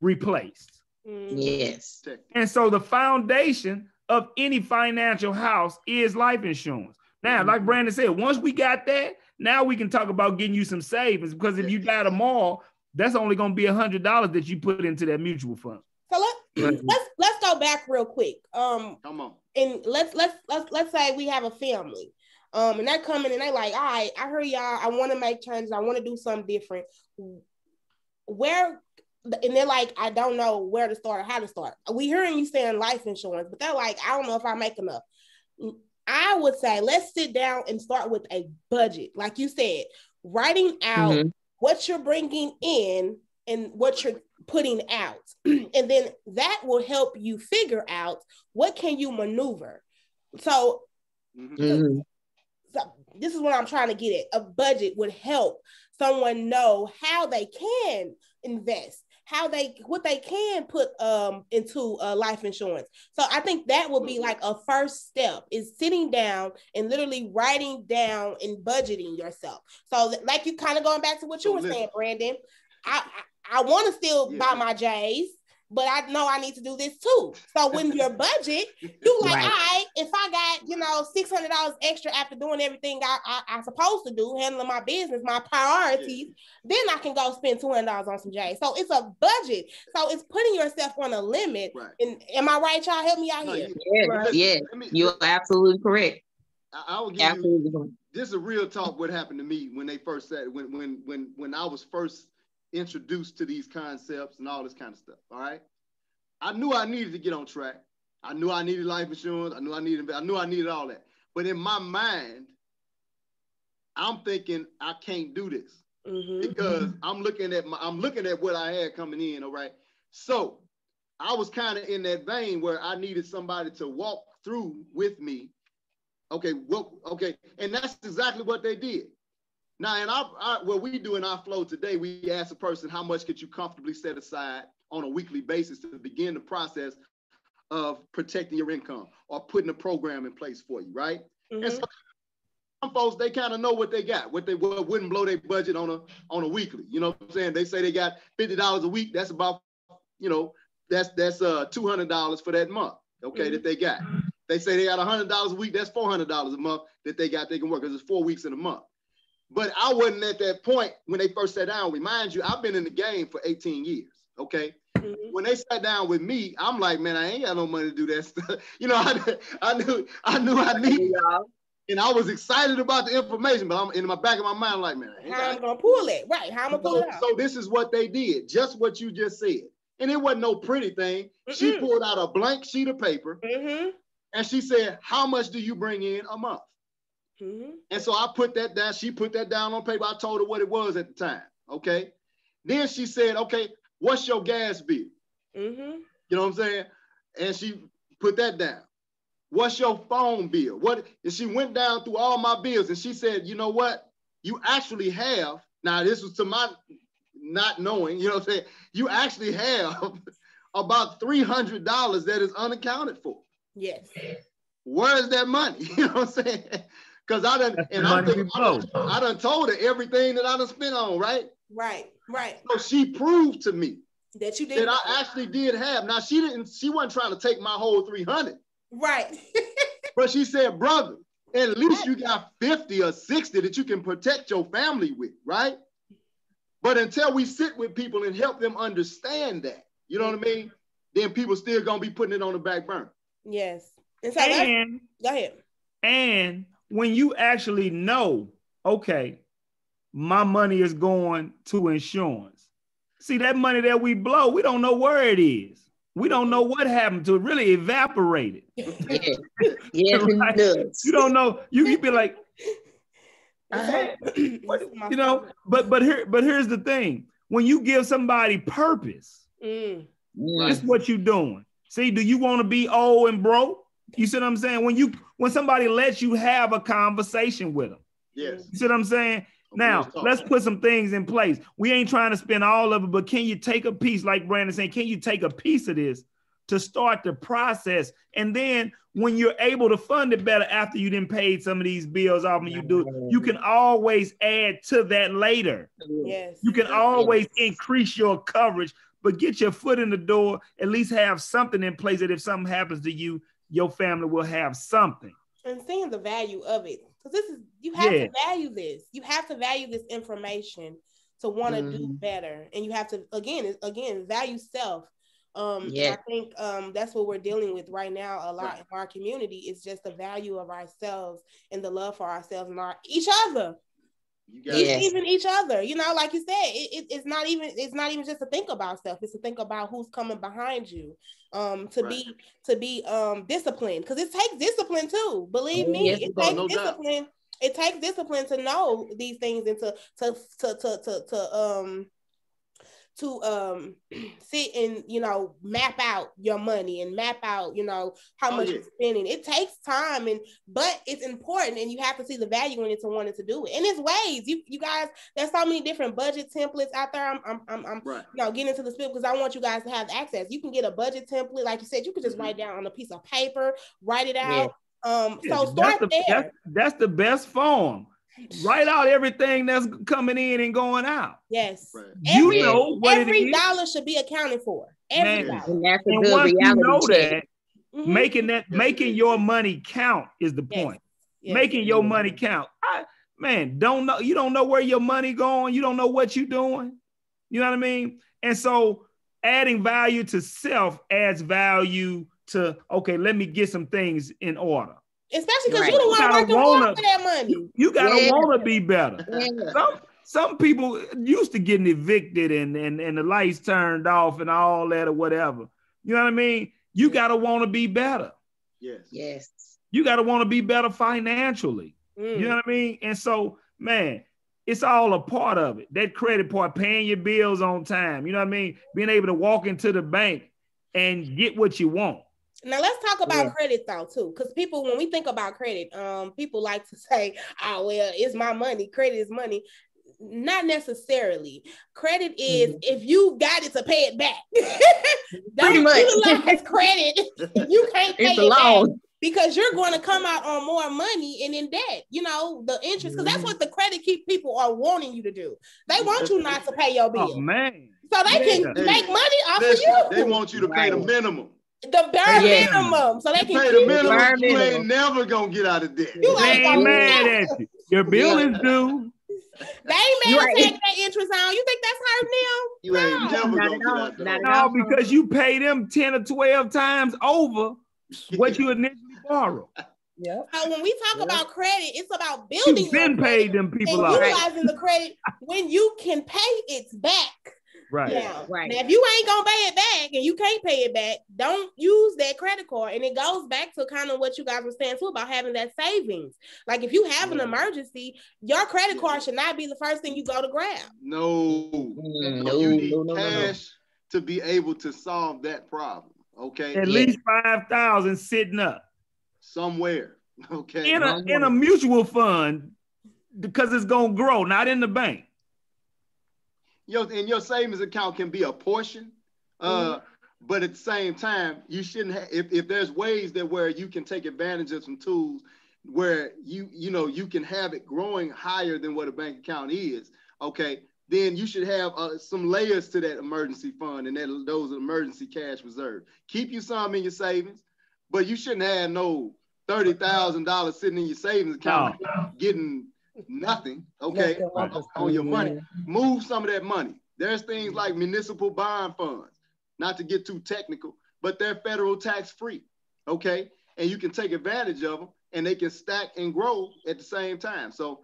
replaced. Yes. And so the foundation of any financial house is life insurance. Now, like Brandon said, once we got that, now we can talk about getting you some savings because if you got them all, that's only going to be $100 that you put into that mutual fund. So let's go back real quick. Come on. And let's say we have a family. And they're coming and they like, all right, I heard y'all, I want to make changes, I want to do something different. And they're like, I don't know where to start or how to start. We hearing you saying life insurance, but they're like, I don't know if I make enough. I would say, let's sit down and start with a budget. Like you said, writing out what you're bringing in and what you're putting out. And then that will help you figure out what can you maneuver. So this is what I'm trying to get at. A budget would help someone know how they can invest, what they can put into life insurance. So I think that will be like a first step is sitting down and literally writing down and budgeting yourself. So like you kind of going back to what you were saying, Brandon, I want to still buy my J's, but I know I need to do this too. So when your budget, you like, all right, if I got, $600 extra after doing everything I'm supposed to do, handling my business, my priorities, then I can go spend $200 on some J's. So it's a budget. So it's putting yourself on a limit. Right. And am I right, y'all? Help me out here. Yeah, you're absolutely correct. I will give you, this is a real talk what happened to me when they first said, when I was first introduced to these concepts and all this kind of stuff. All right. I knew I needed to get on track. I knew I needed life insurance. I knew I needed all that. But in my mind, I'm thinking I can't do this because I'm looking at what I had coming in. All right. So I was kind of in that vein where I needed somebody to walk through with me. Okay. And that's exactly what they did. Now, in what we do in our flow today, we ask a person, how much could you comfortably set aside on a weekly basis to begin the process of protecting your income or putting a program in place for you, right? And so some folks, they kind of know what they got, what wouldn't blow their budget on a weekly. You know what I'm saying? They say they got $50 a week. That's about, that's $200 for that month, okay, that they got. They say they got $100 a week. That's $400 a month that they got. They can work because it's 4 weeks in a month. But I wasn't at that point when they first sat down. Remind you, I've been in the game for 18 years, okay? When they sat down with me, I'm like, man, I ain't got no money to do that stuff. I knew I needed it. And I was excited about the information, but I'm in my back of my mind, like, man, how I'm gonna pull it, right? How I'm gonna pull it out. So this is what they did, just what you just said. And it wasn't no pretty thing. She pulled out a blank sheet of paper and she said, how much do you bring in a month? And so I put that down. She put that down on paper. I told her what it was at the time, okay? Then she said, okay, what's your gas bill? You know what I'm saying? And she put that down. What's your phone bill? And she went down through all my bills and she said, you know what? You actually have, now this was to my not knowing, you know what I'm saying? You actually have about $300 that is unaccounted for. Yes. Where is that money? You know what I'm saying? Because I done told her everything that I done spent on, right? Right. So she proved to me that you did that I actually did have. Now she wasn't trying to take my whole 300. Right. But she said, brother, at least you got 50 or 60 that you can protect your family with, right? But until we sit with people and help them understand that, you know what I mean? Then people still gonna be putting it on the back burner. Yes. And go ahead. And when you actually know, okay, my money is going to insurance. See, that money that we blow, we don't know where it is. We don't know what happened to it. Really evaporated. Yes, right? It does. You don't know. You be like, but here's the thing. When you give somebody purpose, it's what you're doing. See, do you want to be old and broke? You see what I'm saying? When somebody lets you have a conversation with them. Yes. You see what I'm saying? Now, let's put some things in place. We ain't trying to spend all of it, but can you take a piece, like Brandon saying, can you take a piece of this to start the process? And then when you're able to fund it better after you done paid some of these bills off and you can always add to that later. Yes. You can always increase your coverage, but get your foot in the door, at least have something in place that if something happens to you, your family will have something. And seeing the value of it. Because you have to value this. You have to value this information to want to do better. And you have to, again, value self. And I think that's what we're dealing with right now a lot in our community is just the value of ourselves and the love for ourselves and each other. Even each other, like you said, it's not even just to think about stuff. It's to think about who's coming behind you, to be disciplined, because it takes discipline too. Believe me, it takes discipline. It takes discipline to know these things and to sit and map out your money and map out how much you're spending. It takes time, but it's important, and you have to see the value in it to want it to do it. And there's ways. You guys, there's so many different budget templates out there. I'm getting into the spiel because I want you guys to have access. You can get a budget template, like you said. You can just write down on a piece of paper, write it out. So start there. That's the best form. Write out everything that's coming in and going out. Yes. Right. You know what every dollar should be accounted for. Every dollar. And that's a and good once reality you know check. that, making your money count is the point. Yes. Making your money count. You don't know where your money going. You don't know what you're doing. You know what I mean? And so adding value to self adds value to, okay, let me get some things in order. Especially because you're the one working hard for that money. You gotta want to be better. Some people used to getting evicted and the lights turned off and all that or whatever. You know what I mean? you got to want to be better. Yes. Yes. You got to want to be better financially. You know what I mean? And so, man, it's all a part of it. That credit part, paying your bills on time. You know what I mean? Being able to walk into the bank and get what you want. Now let's talk about credit though too, because people, when we think about credit, people like to say, "Oh well, it's my money. Credit is money." Not necessarily. Credit is if you got it to pay it back. Don't utilize credit if you can't pay it back, because you're going to come out on more money and in debt. You know, the interest, because that's what the credit people are wanting you to do. They want you not to pay your bill. Oh man! So they can make money off of you. They want you to pay the minimum. The bare minimum, so they can pay the minimum. You ain't never gonna get out of debt. You ain't mad at you. Your bill is due. They ain't mad to take that interest on. You think that's hard now? You ain't never gonna get out of debt. No, because you pay them 10 or 12 times over what you initially borrowed. Yeah. So when we talk about credit, it's about building. You've been paid them people and out. Utilizing the credit when you can pay it back. Right. Now, now, if you ain't gonna pay it back and you can't pay it back, don't use that credit card. And it goes back to kind of what you guys were saying too about having that savings. Like if you have an emergency, your credit card should not be the first thing you go to grab. No. You need cash to be able to solve that problem. Okay. At least 5,000 sitting up somewhere. Okay. In a mutual fund, because it's gonna grow, not in the bank. And your savings account can be a portion, but at the same time, you shouldn't have, if there's ways that where you can take advantage of some tools where you can have it growing higher than what a bank account is, okay, then you should have some layers to that emergency fund and those emergency cash reserves. Keep you some in your savings, but you shouldn't have no $30,000 sitting in your savings account getting nothing, okay, on your money. Move some of that money. There's things like municipal bond funds, not to get too technical, but they're federal tax free, okay? And you can take advantage of them and they can stack and grow at the same time. So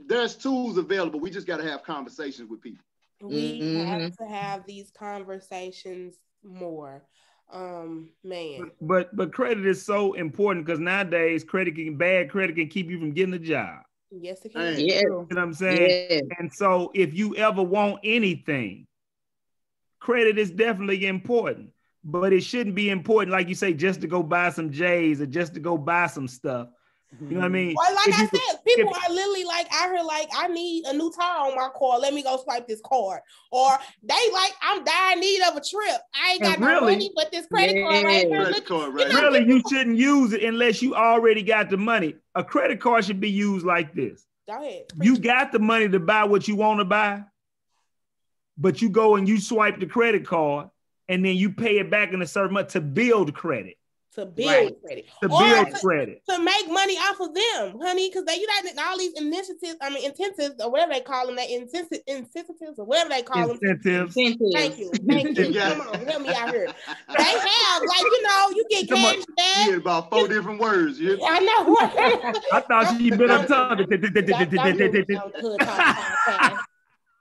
there's tools available. We just got to have conversations with people. We have to have these conversations more. Man. But credit is so important because nowadays bad credit can keep you from getting a job. Yes, it can. Yeah. You know what I'm saying? Yeah. And so if you ever want anything, credit is definitely important, but it shouldn't be important, like you say, just to go buy some J's or just to go buy some stuff. You know what I mean? Well, like I said, people are literally like, I heard like, I need a new tire on my car. Let me go swipe this card. Or they like, I'm dying need of a trip. I ain't got no money, but this credit card right here. Really, you shouldn't use it unless you already got the money. A credit card should be used like this. Go ahead. You got the money to buy what you want to buy, but you go and you swipe the credit card and then you pay it back in a certain month to build credit. To build credit. To build credit. To make money off of them, honey, because they all these initiatives, incentives, or whatever they call them, incentives, or whatever they call them. Incentives. Thank you. Come on, help me out here. They have, like, you get cash back. Yeah, about 4 different words. Yeah. I know. I thought you been up talking.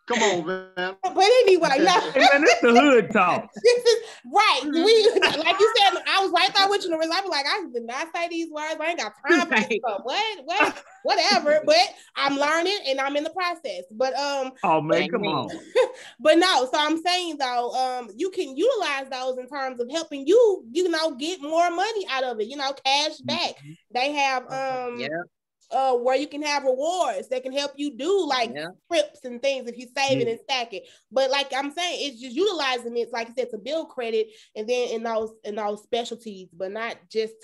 Come on, man. But anyway, man, it's the hood talk. This is right. We, like you said, I was right there with you. I was like, I did not say these words. I ain't got time for this stuff. Whatever. But I'm learning and I'm in the process. But oh man, come on. But no, so I'm saying though, you can utilize those in terms of helping you, get more money out of it. Cash back. They have where you can have rewards that can help you do trips and things if you save it and stack it. But like I'm saying, it's just utilizing it, like I said, to build credit and then in those specialties, but not just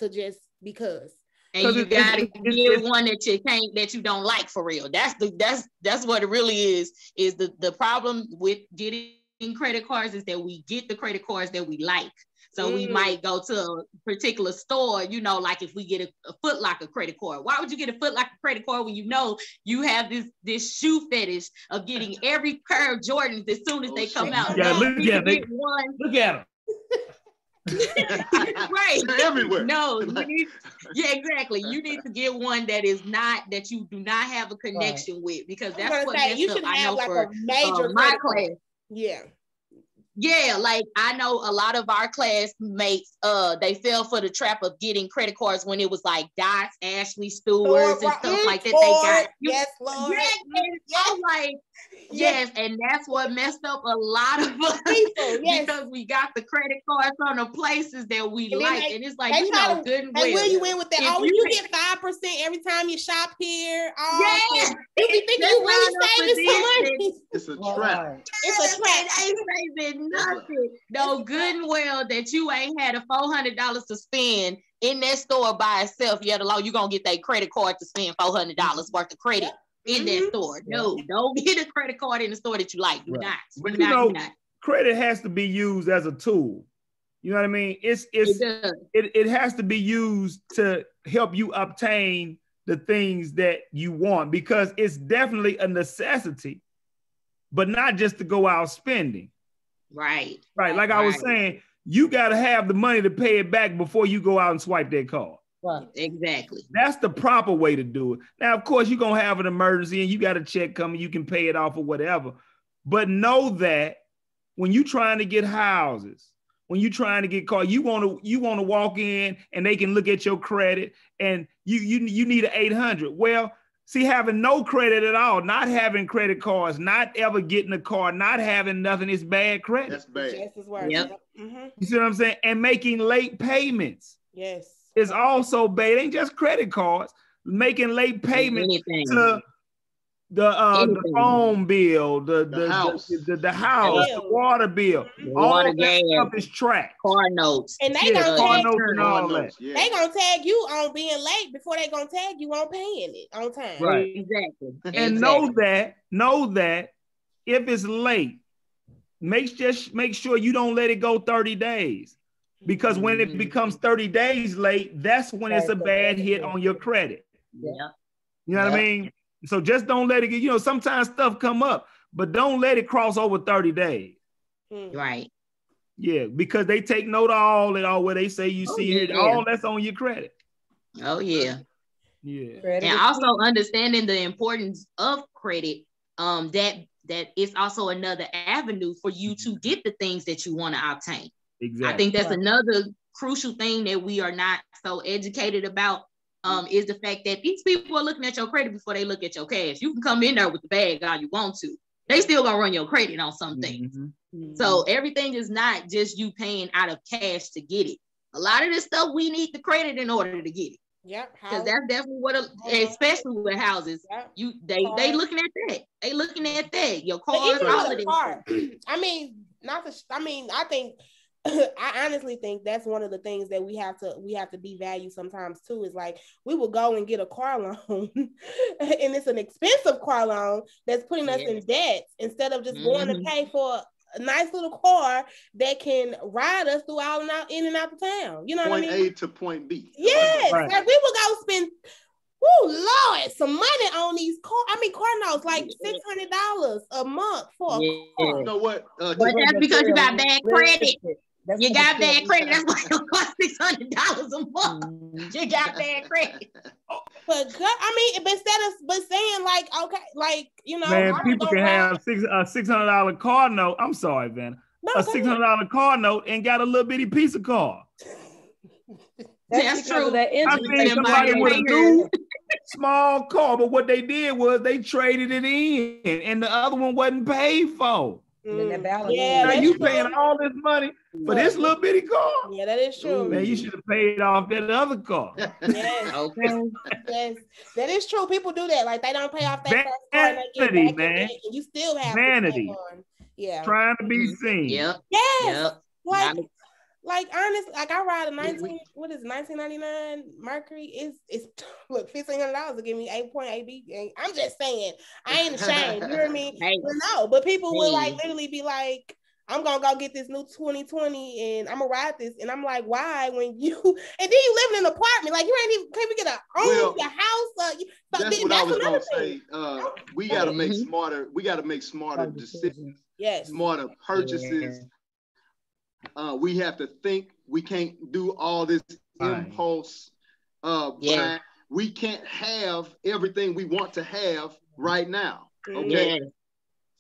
because. And you gotta get one that you don't like for real. That's what it really is the problem with getting credit cards is that we get the credit cards that we like. So we might go to a particular store, like if we get a Foot Locker credit card. Why would you get a Foot Locker credit card when you have this shoe fetish of getting every pair of Jordans as soon as they come out? Yeah, look at them. Look at them. Right. They're everywhere. No, exactly. You need to get one that you do not have a connection with, because that's what you should have like a major my class. Yeah. Yeah, like I know a lot of our classmates, they fell for the trap of getting credit cards when it was like Dots, Ashley Stewart's, and stuff like that. They got yes, Lord. I'm like, yes, and that's what messed up a lot of us people, because we got the credit cards on the places that we like, and it's like, you know, good and well. Where you in with that? Oh, you get 5% every time you shop here. Oh, yeah, you be thinking you really saving some money. It's a trap. It's a trap. They ain't saving nothing. No, good and well that you ain't had a $400 to spend in that store by itself. Yet alone, you're gonna get that credit card to spend $400 worth of credit in that store. No, don't get a credit card in the store that you like. Do not. But you know, credit has to be used as a tool. You know what I mean? It has to be used to help you obtain the things that you want, because it's definitely a necessity, but not just to go out spending. Right. Like I was saying, you got to have the money to pay it back before you go out and swipe that card. Right. Exactly. That's the proper way to do it. Now, of course, you're going to have an emergency and you got a check coming, you can pay it off or whatever. But know that when you're trying to get houses, when you're trying to get cars, you want to walk in and they can look at your credit and you need an 800. Well, see, having no credit at all, not having credit cards, not ever getting a car, not having nothing is bad credit. That's bad. Yep. You see what I'm saying? And making late payments. Yes. Is also bad. It ain't just credit cards. Making late payments to the phone bill, the house, the water bill, all that stuff is tracked. Car notes, and they gonna tag you. They gonna tag you on being late before they gonna tag you on paying it on time. Right, exactly. And know that if it's late, make sure you don't let it go 30 days. Because when it becomes 30 days late, that's when it's a bad hit on your credit. Yeah. You know what I mean? So just don't let it get, sometimes stuff come up, but don't let it cross over 30 days. Right. Yeah, because they take note of all where they say here, all that's on your credit. Oh, yeah. Yeah. And also understanding the importance of credit, that is also another avenue for you to get the things that you want to obtain. Exactly. I think that's another crucial thing that we are not so educated about, is the fact that these people are looking at your credit before they look at your cash. You can come in there with the bag all you want to. They still gonna run your credit on some things. So everything is not just you paying out of cash to get it. A lot of this stuff we need the credit in order to get it. Yep. Because that's definitely especially with houses. Yep. They looking at that. They looking at that. Your car, all of it. I think I honestly think that's one of the things that we have to devalue sometimes too, is like we will go and get a car loan and it's an expensive car loan that's putting us in debt instead of just going to pay for a nice little car that can ride us through in and out of town. You know what I mean? Point A to point B. Yes. Right. Like we will go spend Lord, some money on these car notes, like $600 a month for a car. You know what? But that's because you got bad credit. You got bad credit. That's why it costs $600 a month. You got bad credit. But instead of saying like, okay, like, man, people can have a $600 car note. I'm sorry, Vanna. A $600 car note and got a little bitty piece of car. That's true. I think somebody with a new small car, but what they did was they traded it in, and the other one wasn't paid for. Now you paying all this money for this little bitty car. Yeah, that is true. Man, you should have paid off that other car. Yes. Okay. Yes, that is true. People do that. Like they don't pay off that vanity, man. And you still have vanity. Yeah, trying to be seen. Yep. Yes. Yep. Like honestly, like I ride a 1999 Mercury. It's look $1,500 to give me 8.8 B. I'm just saying, I ain't ashamed. You know what I mean? But people will like literally be like, I'm gonna go get this new 2020 and I'm gonna ride this. And I'm like, why? When you and then you live in an apartment, like you ain't even can't even get your house. That's what I was gonna say. We gotta make smarter. We gotta make smarter decisions. Yes. Smarter purchases. We have to think. We can't do all this impulse buying. We can't have everything we want to have right now. Okay.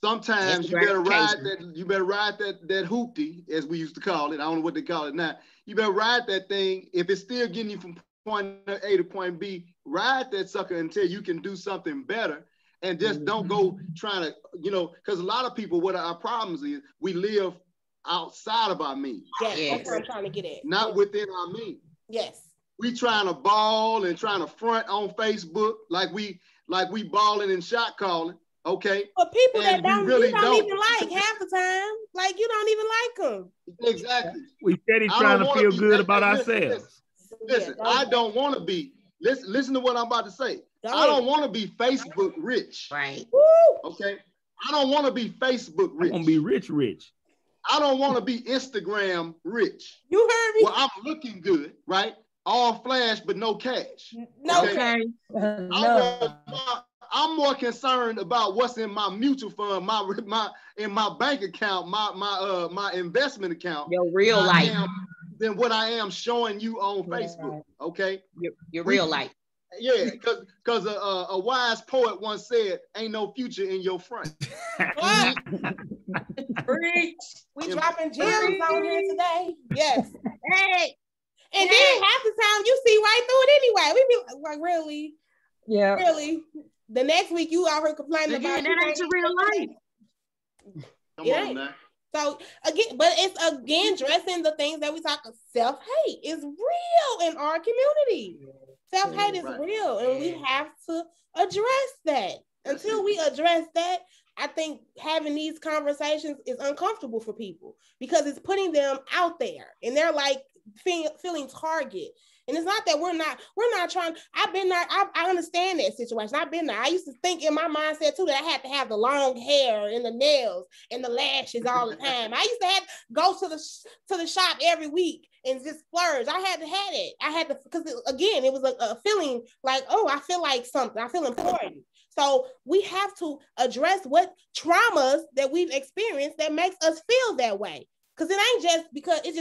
Sometimes you better ride that. You better ride that hoopty, as we used to call it. I don't know what they call it now. You better ride that thing. If it's still getting you from point A to point B, ride that sucker until you can do something better. And just don't go trying to, because a lot of people, what our problems is, we live outside of our means. Yes, that's what I'm trying to get at. Not within our means. Yes. We trying to ball and trying to front on Facebook like we balling and shot calling. Okay. But people that you don't even like half the time, like you don't even like them. Exactly. We steady trying to feel good about ourselves. Listen, I don't want to be. Listen to what I'm about to say. I don't want to be Facebook rich. Right. Woo! Okay. I don't want to be Facebook rich. I want to be rich. I don't want to be Instagram rich. You heard me. Well, I'm looking good, right? All flash, but no cash. No okay? No. I'm more concerned about what's in my mutual fund, in my bank account, my investment account. Your real life. Than what I am showing you on Facebook. Okay. Your real life. Yeah, because a wise poet once said, "Ain't no future in your front." We dropping gems on here today. Yes. Hey. And then half the time you see right through it anyway. We be like, really? Yeah. Really? The next week you out here complaining about that ain't your real life. Come on now. So again, but it's again dressing the things that we talk of. Self-hate is real in our community. Self-hate is real, and we have to address that. Until we address that, I think having these conversations is uncomfortable for people because it's putting them out there, and they're like feeling target. And it's not that we're not trying. I've been there. I understand that situation. I've been there. I used to think in my mindset too that I had to have the long hair and the nails and the lashes all the time. I used to have to go to the shop every week and just splurge. I had to have it. I had to, because again, it was a feeling like, oh, I feel like something. I feel important. So we have to address what traumas that we've experienced that makes us feel that way. Because it ain't just because it's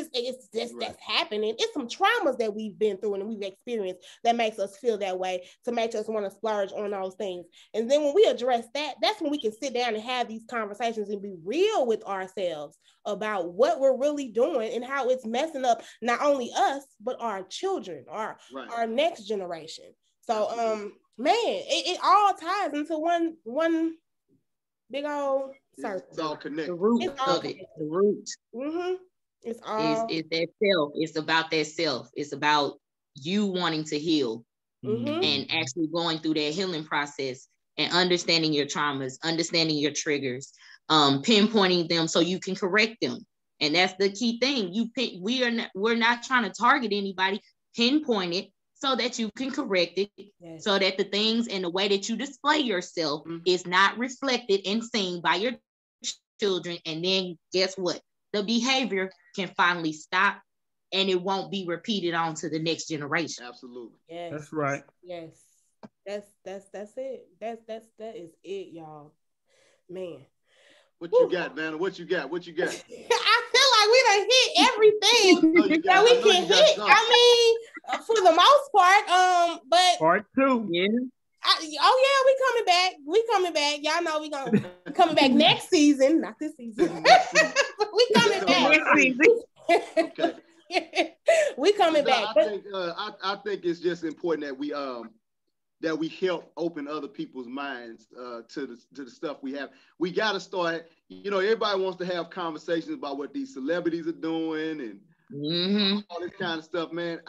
just right. That's happening. It's some traumas that we've been through and we've experienced that makes us feel that way, to make us want to splurge on those things. And then when we address that, that's when we can sit down and have these conversations and be real with ourselves about what we're really doing and how it's messing up not only us, but our children, our next generation. So man, it all ties into one big old circle. It's all connected. The root of it. The root. Mm-hmm. It's all is that self. It's about that self. It's about you wanting to heal and actually going through that healing process and understanding your traumas, understanding your triggers, pinpointing them so you can correct them. And that's the key thing. We're not trying to target anybody. Pinpoint it so that you can correct it, so that the things and the way that you display yourself is not reflected and seen by your children. And then guess what? The behavior can finally stop and it won't be repeated on to the next generation. Absolutely. Yes. That's right. Yes. That's it. That is it, y'all. Man. What you got, Vanna? What you got? I feel like we done hit everything that we can hit. I mean, for the most part, but part two. Yeah. We coming back. Y'all know we gonna be coming back next season, not this season. We coming back next season. Okay. We coming back. I think it's just important that we help open other people's minds to the stuff we have. We got to start. Everybody wants to have conversations about what these celebrities are doing and all this kind of stuff. Man,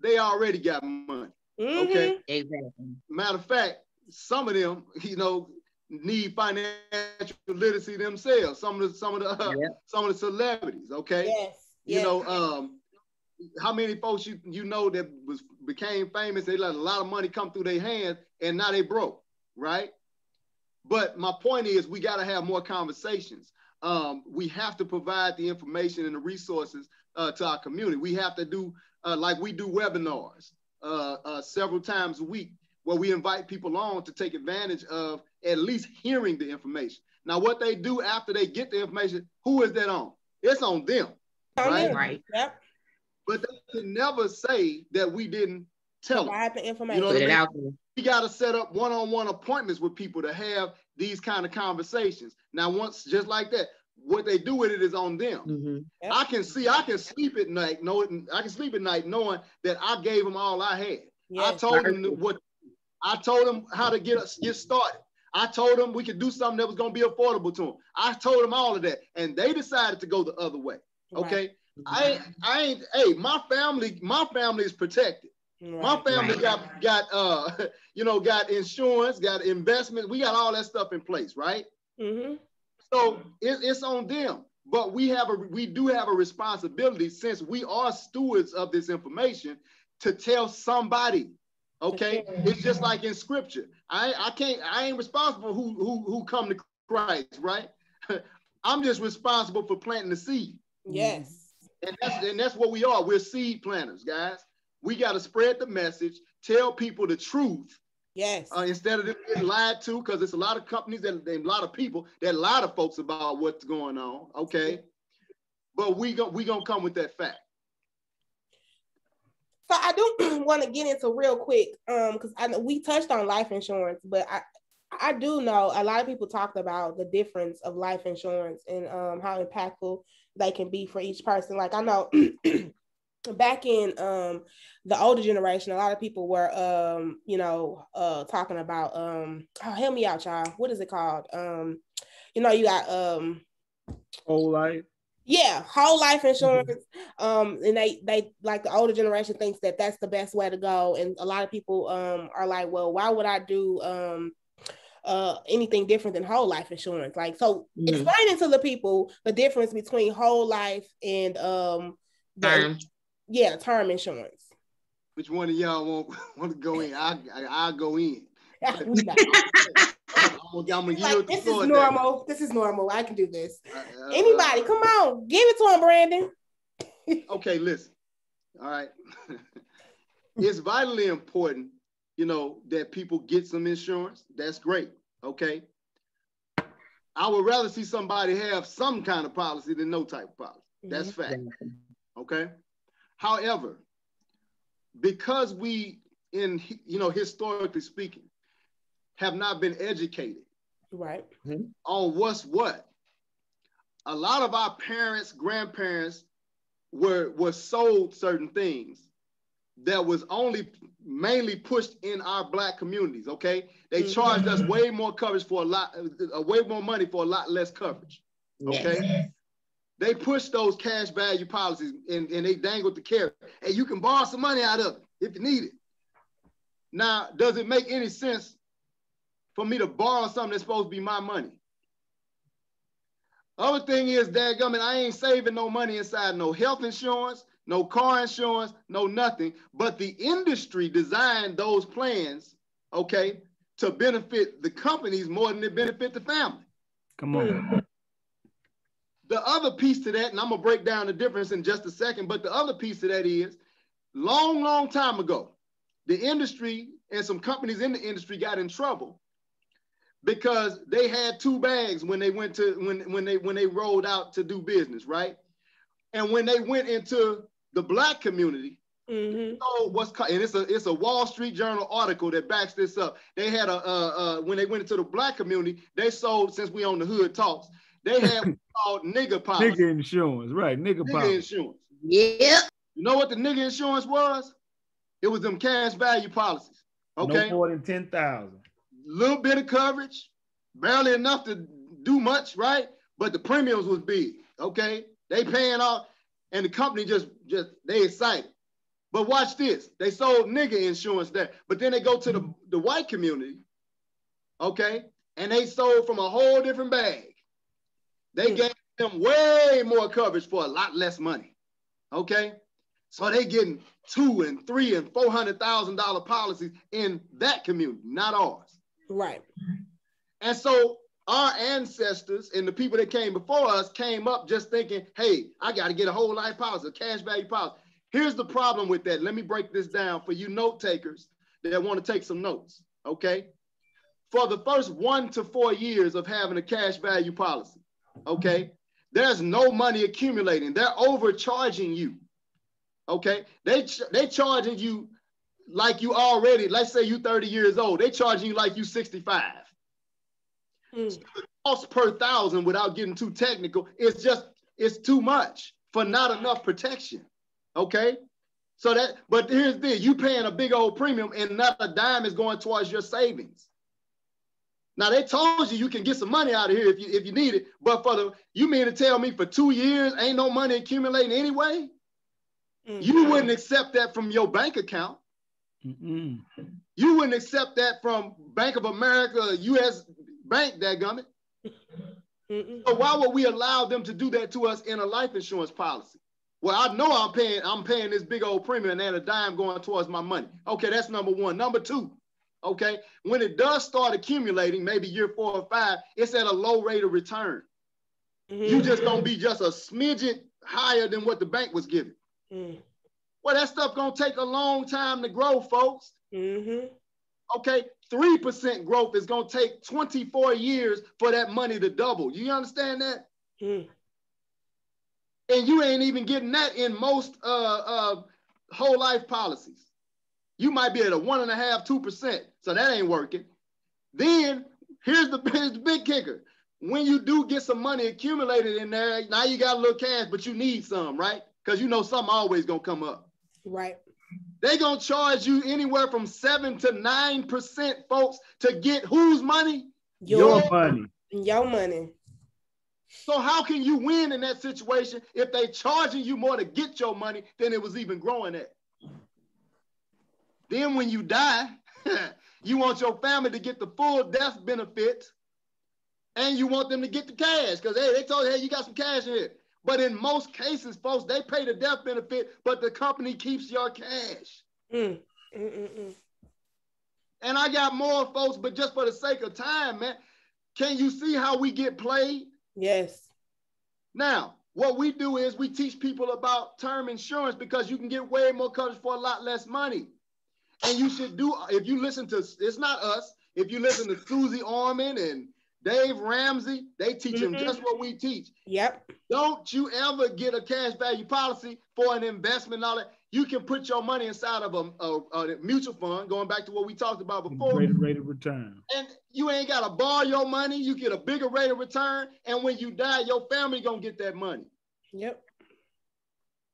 they already got money. Okay. Exactly. Matter of fact, some of them, need financial literacy themselves. Some of the celebrities. Okay. Yes. How many folks you know that became famous? They let a lot of money come through their hands, and now they broke, right? But my point is, we got to have more conversations. We have to provide the information and the resources to our community. We have to do like we do webinars several times a week, where we invite people on to take advantage of at least hearing the information. Now, what they do after they get the information, who is that on? It's on them, right? Right. Yep. But they can never say that we didn't Tell Provide them. the information. You know Put what it I out mean? there. We got to set up one-on-one appointments with people to have these kind of conversations. Now, once just like that, what they do with it is on them. Mm-hmm. Yep. I can sleep at night knowing that I gave them all I had. Yes. I told them I told them how to get started. I told them we could do something that was going to be affordable to them. I told them all of that, and they decided to go the other way. Okay, right. I ain't. Hey, my family is protected. Right. My family got got insurance, got investment. We got all that stuff in place, right? Mm-hmm. So it's on them. But we do have a responsibility, since we are stewards of this information, to tell somebody. Okay, it's just like in scripture. I ain't responsible who come to Christ, right? I'm just responsible for planting the seed. Yes. And that's what we are. We're seed planters, guys. We got to spread the message, tell people the truth. Yes. Instead of them getting lied to, because there's a lot of companies and a lot of people that lie to folks about what's going on. Okay, but we gonna come with that fact. So I do want to get into real quick, because I know we touched on life insurance, but I do know a lot of people talked about the difference of life insurance and how impactful they can be for each person. Like, I know back in the older generation, a lot of people were talking about help me out, y'all. What is it called? You got whole life. Yeah, whole life insurance. And they like the older generation thinks that that's the best way to go. And a lot of people are like, well, why would I do anything different than whole life insurance? Like, so explaining to the people the difference between whole life and term insurance. Which one of y'all want to go in? I'll go in. This is normal. This is normal. I can do this. Anybody, come on, give it to him, Brandon. Okay, listen. All right. It's vitally important, that people get some insurance. That's great. Okay. I would rather see somebody have some kind of policy than no type of policy. That's fact. Okay. However, because we, historically speaking, have not been educated on what's what. A lot of our parents, grandparents were sold certain things that was mainly pushed in our Black communities. Okay, they charged us way more coverage for way more money for a lot less coverage. Okay, they pushed those cash value policies and they dangled the carrot. Hey, you can borrow some money out of it if you need it. Now, does it make any sense for me to borrow something that's supposed to be my money? Other thing is, dadgummit, I ain't saving no money inside no health insurance, no car insurance, no nothing. But the industry designed those plans, okay, to benefit the companies more than they benefit the family. Come on. The other piece to that, and I'm gonna break down the difference in just a second, but the other piece to that is, long time ago, the industry and some companies in the industry got in trouble because they had two bags when they went to when they rolled out to do business, right? And when they went into the Black community, so and it's a Wall Street Journal article that backs this up. They had when they went into the Black community, they sold, since we on the Hood Talks, they had what's called nigga policy. Nigga insurance, right? Nigga insurance. Yeah. You know what the nigga insurance was? It was them cash value policies. Okay. No more than 10,000. Little bit of coverage, barely enough to do much, right? But the premiums was big. Okay. They paying off, and the company just they excited. But watch this. They sold nigga insurance there, but then they go to the white community, okay, and they sold from a whole different bag. They gave them way more coverage for a lot less money, okay? So they getting $200,000 and $300,000 and $400,000 policies in that community, not ours. Right. And so our ancestors and the people that came before us came up just thinking, hey, I got to get a whole life policy, a cash value policy. Here's the problem with that. Let me break this down for you note takers that want to take some notes, okay? For the first 1 to 4 years of having a cash value policy, okay, there's no money accumulating. They're overcharging you, okay? They charging you like you already, let's say you 30 years old, they charging you like you 65. So the cost per thousand, without getting too technical, it's too much for not enough protection. Okay? So that, but here's the thing, you paying a big old premium and not a dime is going towards your savings. Now they told you can get some money out of here if you need it, but you mean to tell me for 2 years ain't no money accumulating anyway? You wouldn't accept that from your bank account. You wouldn't accept that from Bank of America, U.S. Bank, dadgummit. So why would we allow them to do that to us in a life insurance policy? Well, I know I'm paying this big old premium and a dime going towards my money. Okay, that's number one. Number two, okay, when it does start accumulating, maybe year 4 or 5, it's at a low rate of return. You just gonna be just a smidgen higher than what the bank was giving. Well, that stuff gonna take a long time to grow, folks. Okay, 3% growth is gonna take 24 years for that money to double. You understand that? And you ain't even getting that in most whole life policies. You might be at a 1.5%, 2%, so that ain't working. Then here's the big kicker. When you do get some money accumulated in there, now you got a little cash, but you need some, right? Because you know something always gonna come up. Right. They're gonna charge you anywhere from 7 to 9%, folks, to get whose money? Your money. Your money. So how can you win in that situation if they charging you more to get your money than it was even growing at? Then when you die, you want your family to get the full death benefits and you want them to get the cash because hey, they told you, hey, you got some cash in here. But in most cases, folks, they pay the death benefit, but the company keeps your cash. And I got more, folks, but just for the sake of time, man, can you see how we get played? Yes. Now, what we do is we teach people about term insurance because you can get way more coverage for a lot less money. And you should do, if you listen to, it's not us, if you listen to Susie Orman and Dave Ramsey, they teach them just what we teach. Yep. Don't you ever get a cash value policy for an investment and all that. You can put your money inside of a mutual fund, going back to what we talked about before. Rate of return. And you ain't got to borrow your money. You get a bigger rate of return. And when you die, your family going to get that money. Yep.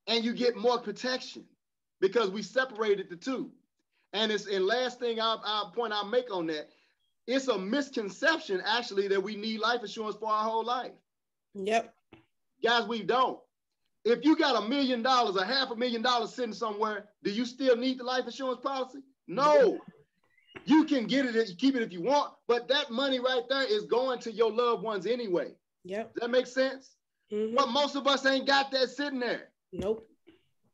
And you get more protection because we separated the two. And last thing I'll make on that, it's a misconception actually that we need life insurance for our whole life. Yep. Guys, we don't. If you got $1 million or $500,000 sitting somewhere, do you still need the life insurance policy? No. You can get it, keep it if you want, but that money right there is going to your loved ones anyway. Yep. Does that make sense? But most of us ain't got that sitting there. Nope.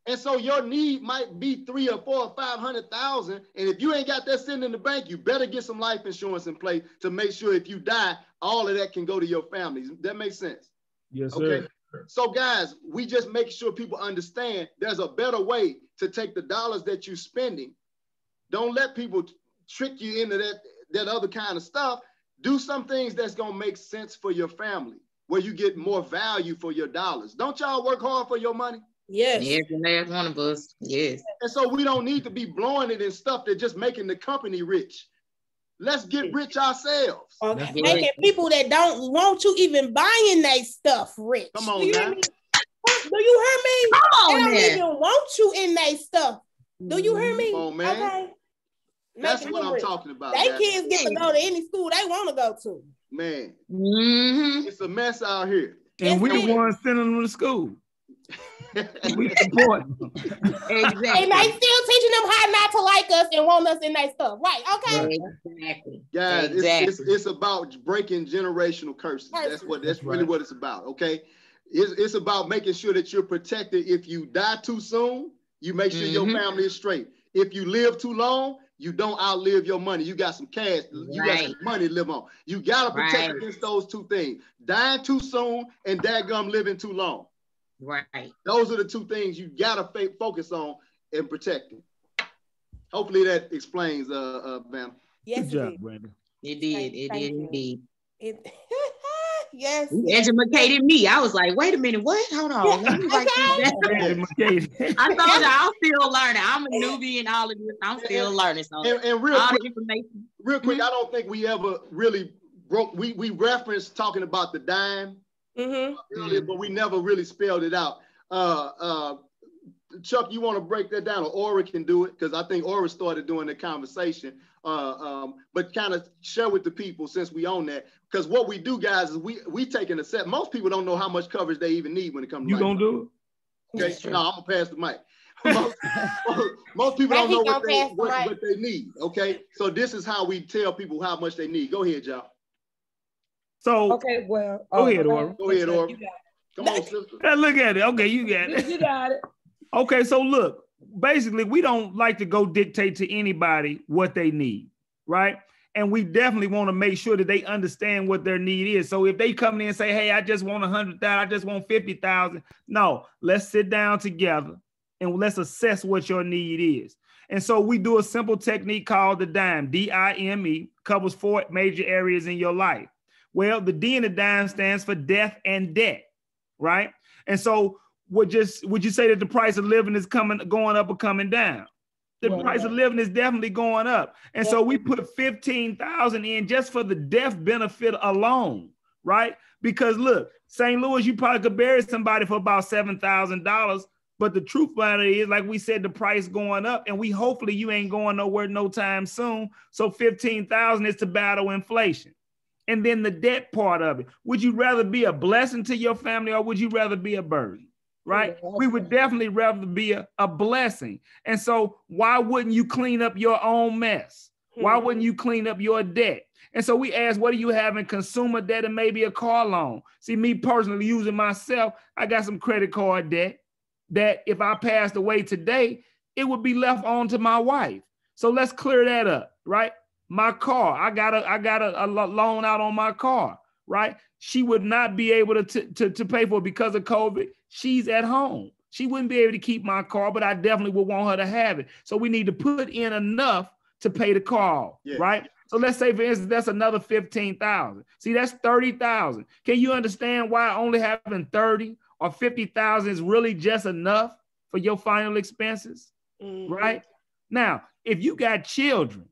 And so your need might be 3 or 4 or 500,000. And if you ain't got that sitting in the bank, you better get some life insurance in place to make sure if you die, all of that can go to your families. That makes sense? Yes, sir. Okay. So guys, we just make sure people understand there's a better way to take the dollars that you're spending. Don't let people trick you into that other kind of stuff. Do some things that's gonna make sense for your family, where you get more value for your dollars. Don't y'all work hard for your money? Yes. Every last one of us. Yes. And so we don't need to be blowing it in stuff that's just making the company rich. Let's get rich ourselves. Okay. Making people that don't want you even buying that stuff rich. Come on, do you now. hear me? Do you hear me? Come on, they don't man. even want you in that stuff. Do you hear me? Come on, man. Okay. That's Making what them I'm rich. talking about. They guys. kids get to go to any school they want to go to. Man, Mm-hmm. it's a mess out here. And we the ones sending them to school. We support them. Exactly. And they still teaching them how not to like us and want us in that stuff. Right. Okay. Exactly. Guys, Exactly. it's about breaking generational curses. That's really what it's about. Okay. It's about making sure that you're protected. If you die too soon, you make sure your family is straight. If you live too long, you don't outlive your money. You got some cash. You got some money to live on. You got to protect against those two things. Dying too soon and dadgum living too long. Right. Those are the two things you got to focus on and protecting. Hopefully that explains, Van. Yes, Good job, Brandon. It did. It did indeed. Yes. You educated me. I was like, wait a minute, what? Hold on. Let me write this down. I told you I'm still learning. I'm a newbie in all of this. I'm still learning. So and real all quick, the information. Real quick, I don't think we ever really broke. We referenced talking about the dime earlier, but we never really spelled it out. Chuck, you want to break that down, or Aura can do it, because I think Aura started doing the conversation. But kind of share with the people, since we own that, because what we do, guys, is we taking a set. Most people don't know how much coverage they even need when it comes to you gonna do it. Okay, no, I'm gonna pass the mic. Most people don't know what they need. Okay, so this is how we tell people how much they need. Go ahead, y'all. So okay, well, go ahead, Aura. Go ahead, Aura. Come on, sister. Look at it. Okay, you got it. You got it. Okay, so look, basically, we don't like to go dictate to anybody what they need, right? And we definitely want to make sure that they understand what their need is. So if they come in and say, hey, I just want 100,000, I just want 50,000. No, let's sit down together and let's assess what your need is. And so we do a simple technique called the DIME, D-I-M-E, covers 4 major areas in your life. Well, the D in the DIME stands for death and debt, right? And so would you say that the price of living is going up or coming down? The price of living is definitely going up. And so we put 15,000 in just for the death benefit alone, right? Because look, St. Louis, you probably could bury somebody for about $7,000. But the truth about it is, like we said, the price going up, and hopefully you ain't going nowhere no time soon. So 15,000 is to battle inflation. And then the debt part of it. Would you rather be a blessing to your family, or would you rather be a burden? Right? We would definitely rather be a blessing. And so why wouldn't you clean up your own mess? Why wouldn't you clean up your debt? And so we ask, what do you have in consumer debt and maybe a car loan? See, me personally, using myself, I got some credit card debt that if I passed away today, it would be left on to my wife. So let's clear that up, right? My car, I got a loan out on my car, right? She would not be able to pay for it because of COVID. She's at home. She wouldn't be able to keep my car, but I definitely would want her to have it. So we need to put in enough to pay the car, right? So let's say, for instance, that's another 15,000. See, that's 30,000. Can you understand why only having 30 or 50,000 is really just enough for your final expenses, right? Now, if you got children,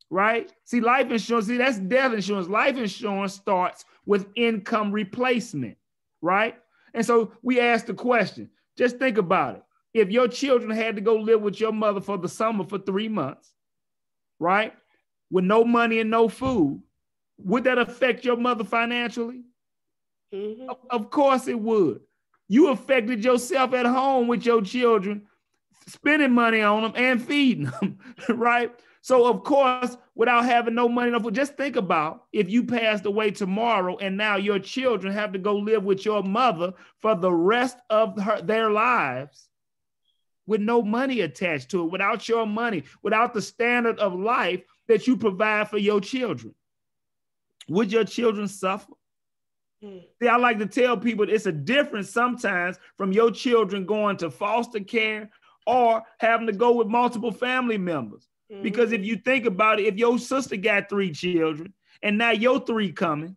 right? See, life insurance, that's death insurance. Life insurance starts with income replacement, right? And so we ask the question, just think about it. If your children had to go live with your mother for the summer for 3 months, right? With no money and no food, would that affect your mother financially? Of course it would. You affected yourself at home with your children, spending money on them and feeding them, right? So of course, without having no money, no food, just think about if you passed away tomorrow and now your children have to go live with your mother for the rest of their lives with no money attached to it, without your money, without the standard of life that you provide for your children. Would your children suffer? See, I like to tell people it's a difference sometimes from your children going to foster care or having to go with multiple family members. Because if you think about it, if your sister got 3 children and now your 3 coming,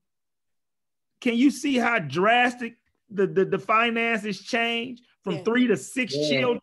can you see how drastic the finances change from 3 to 6 children?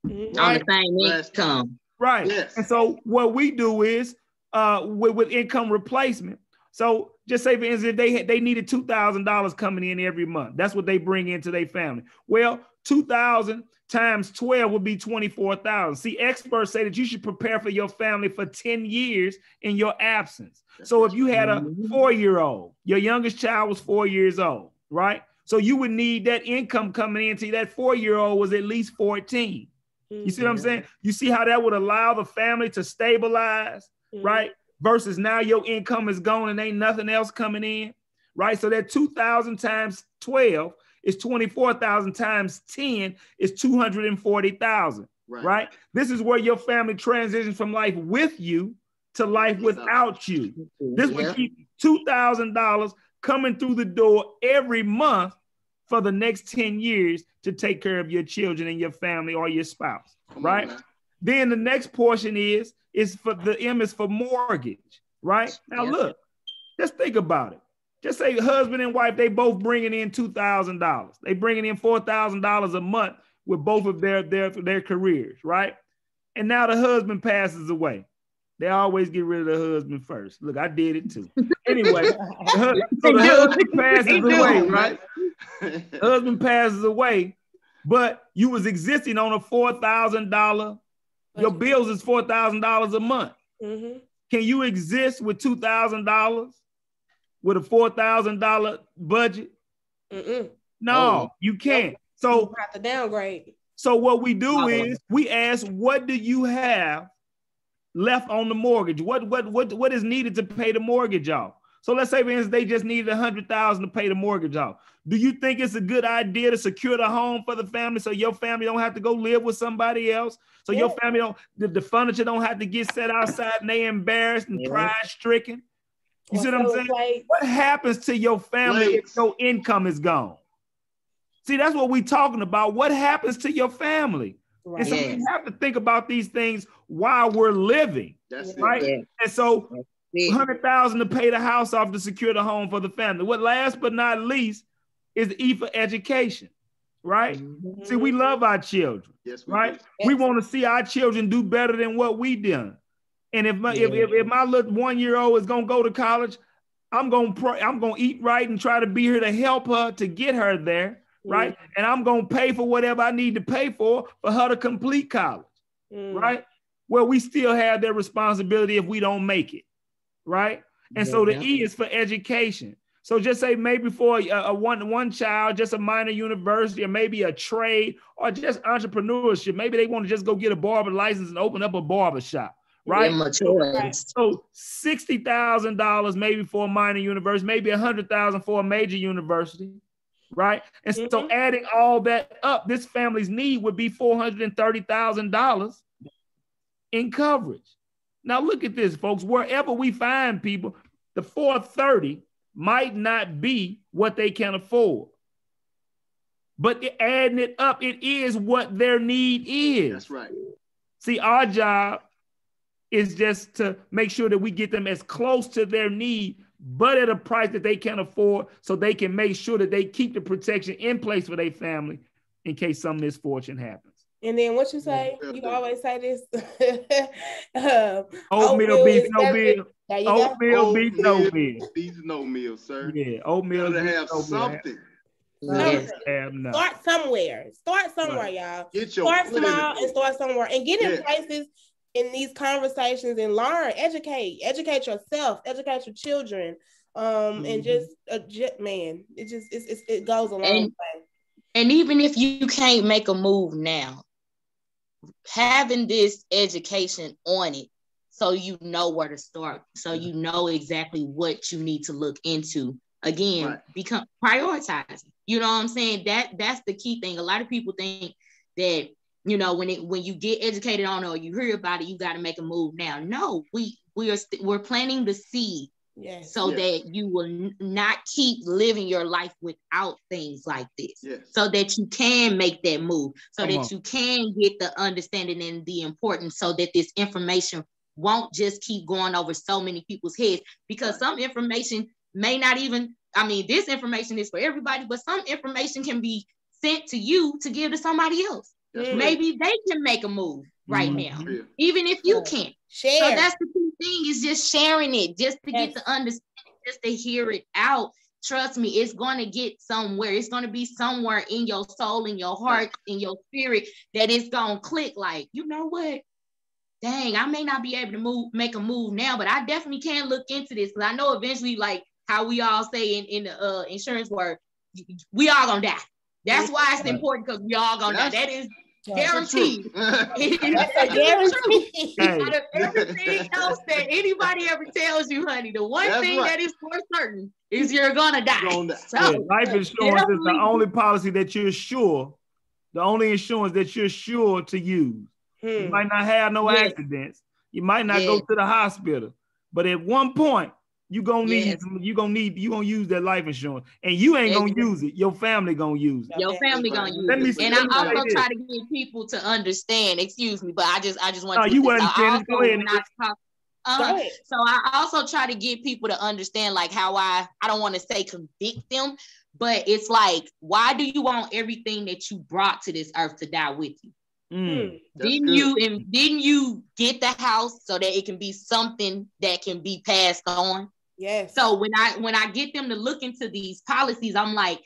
Right? On the same income. Right. Yes. And so what we do is with income replacement. So just say, for instance, if they needed $2,000 coming in every month, that's what they bring into their family. Well, 2,000 times 12 would be 24,000. See, experts say that you should prepare for your family for 10 years in your absence. So if you had a 4-year-old, your youngest child was 4 years old, right? So you would need that income coming in to that 4-year-old was at least 14. You see what I'm saying? You see how that would allow the family to stabilize, right? Versus now your income is gone and ain't nothing else coming in, right? So that 2,000 times 12 is 24,000 times 10 is 240,000, right? This is where your family transitions from life with you to life without you. This would keep $2,000 coming through the door every month for the next 10 years to take care of your children and your family or your spouse, right? Then the next portion is for the M is for mortgage, right? Now look, just think about it. just say husband and wife, they both bringing in $2,000. They bringing in $4,000 a month with both of their careers, right? And now the husband passes away. They always get rid of the husband first. Look, I did it too. Anyway, so the husband passes away, right? Husband passes away, but you was existing on a $4,000. Your bills is $4,000 a month. Mm-hmm. Can you exist with $2,000 with a $4,000 budget? Mm-mm. No, you can't. So you have to downgrade. So what we do is we ask, what do you have left on the mortgage? What is needed to pay the mortgage off? So let's say, for instance, they just needed $100,000 to pay the mortgage off. Do you think it's a good idea to secure the home for the family so your family don't have to go live with somebody else? So your family the furniture don't have to get set outside and they embarrassed and pride stricken? You see what I'm saying? What happens to your family if your income is gone? See, that's what we're talking about. What happens to your family? Right. And so we have to think about these things while we're living. That's right. Yeah. And so $100,000 to pay the house off to secure the home for the family. What last but not least is the E for education, right? Mm-hmm. See, we love our children, right? Yes. We want to see our children do better than what we done. And if my little 1-year-old is gonna go to college, I'm gonna eat right and try to be here to help her to get her there. Right. And I'm going to pay for whatever I need to pay for her to complete college. Right. Well, we still have that responsibility if we don't make it. Right. And so the E is for education. So just say maybe for a one child, just a minor university, or maybe a trade, or just entrepreneurship. Maybe they want to just go get a barber license and open up a barber shop. Right. So $60,000 maybe for a minor university, maybe $100,000 for a major university. Right. And so adding all that up, this family's need would be $430,000 in coverage. Now, look at this, folks. Wherever we find people, the 430 might not be what they can afford. But adding it up, it is what their need is. That's right. See, our job is just to make sure that we get them as close to their need, but at a price that they can afford, so they can make sure that they keep the protection in place for their family in case some misfortune happens. And then what you say? You always say this. Oatmeal beats no meal. Oatmeal beats no meal. Beats no meal, sir. Yeah, oatmeal beats have no something. Start somewhere. Start somewhere, y'all. Start small and start somewhere, and get in places in these conversations and learn, educate yourself, educate your children, and just man, it goes a long way. And even if you can't make a move now, having this education on it, so you know where to start, so you know exactly what you need to look into. Again, become prioritizing. You know what I'm saying? That's the key thing. A lot of people think that, you know, when you get educated on it or you hear about it, you got to make a move now. No, we're planting the seed so that you will not keep living your life without things like this, so that you can make that move, so that you can get the understanding and the importance, so that this information won't just keep going over so many people's heads, because some information may not even, this information is for everybody, but some information can be sent to you to give to somebody else. Maybe they can make a move right now, even if you can't. Share. So that's the key thing, is just sharing it, just to get the understanding, just to hear it out. Trust me, it's going to get somewhere. It's going to be somewhere in your soul, in your heart, in your spirit, that it's going to click like, you know what? Dang, I may not be able to make a move now, but I definitely can look into this, because I know eventually, like how we all say in the insurance word, we all going to die. That's why it's important, because we all going to die. That is guaranteed. That's a guarantee. Out of everything else that anybody ever tells you, honey, the one thing that is for certain is you're gonna die. So, life insurance is the only policy that you're sure, the only insurance that you're sure to use. You might not have no accidents. You might not go to the hospital, but at one point, you're gonna use that life insurance, and you ain't gonna use it. Your family gonna use it. Your family gonna use it. And I also try to get people to understand. Excuse me, but I just want you wasn't finished. Go ahead. So I also try to get people to understand like how I don't want to say convict them, but it's like, why do you want everything that you brought to this earth to die with you? Didn't you get the house so that it can be something that can be passed on? Yes. So when I get them to look into these policies, I'm like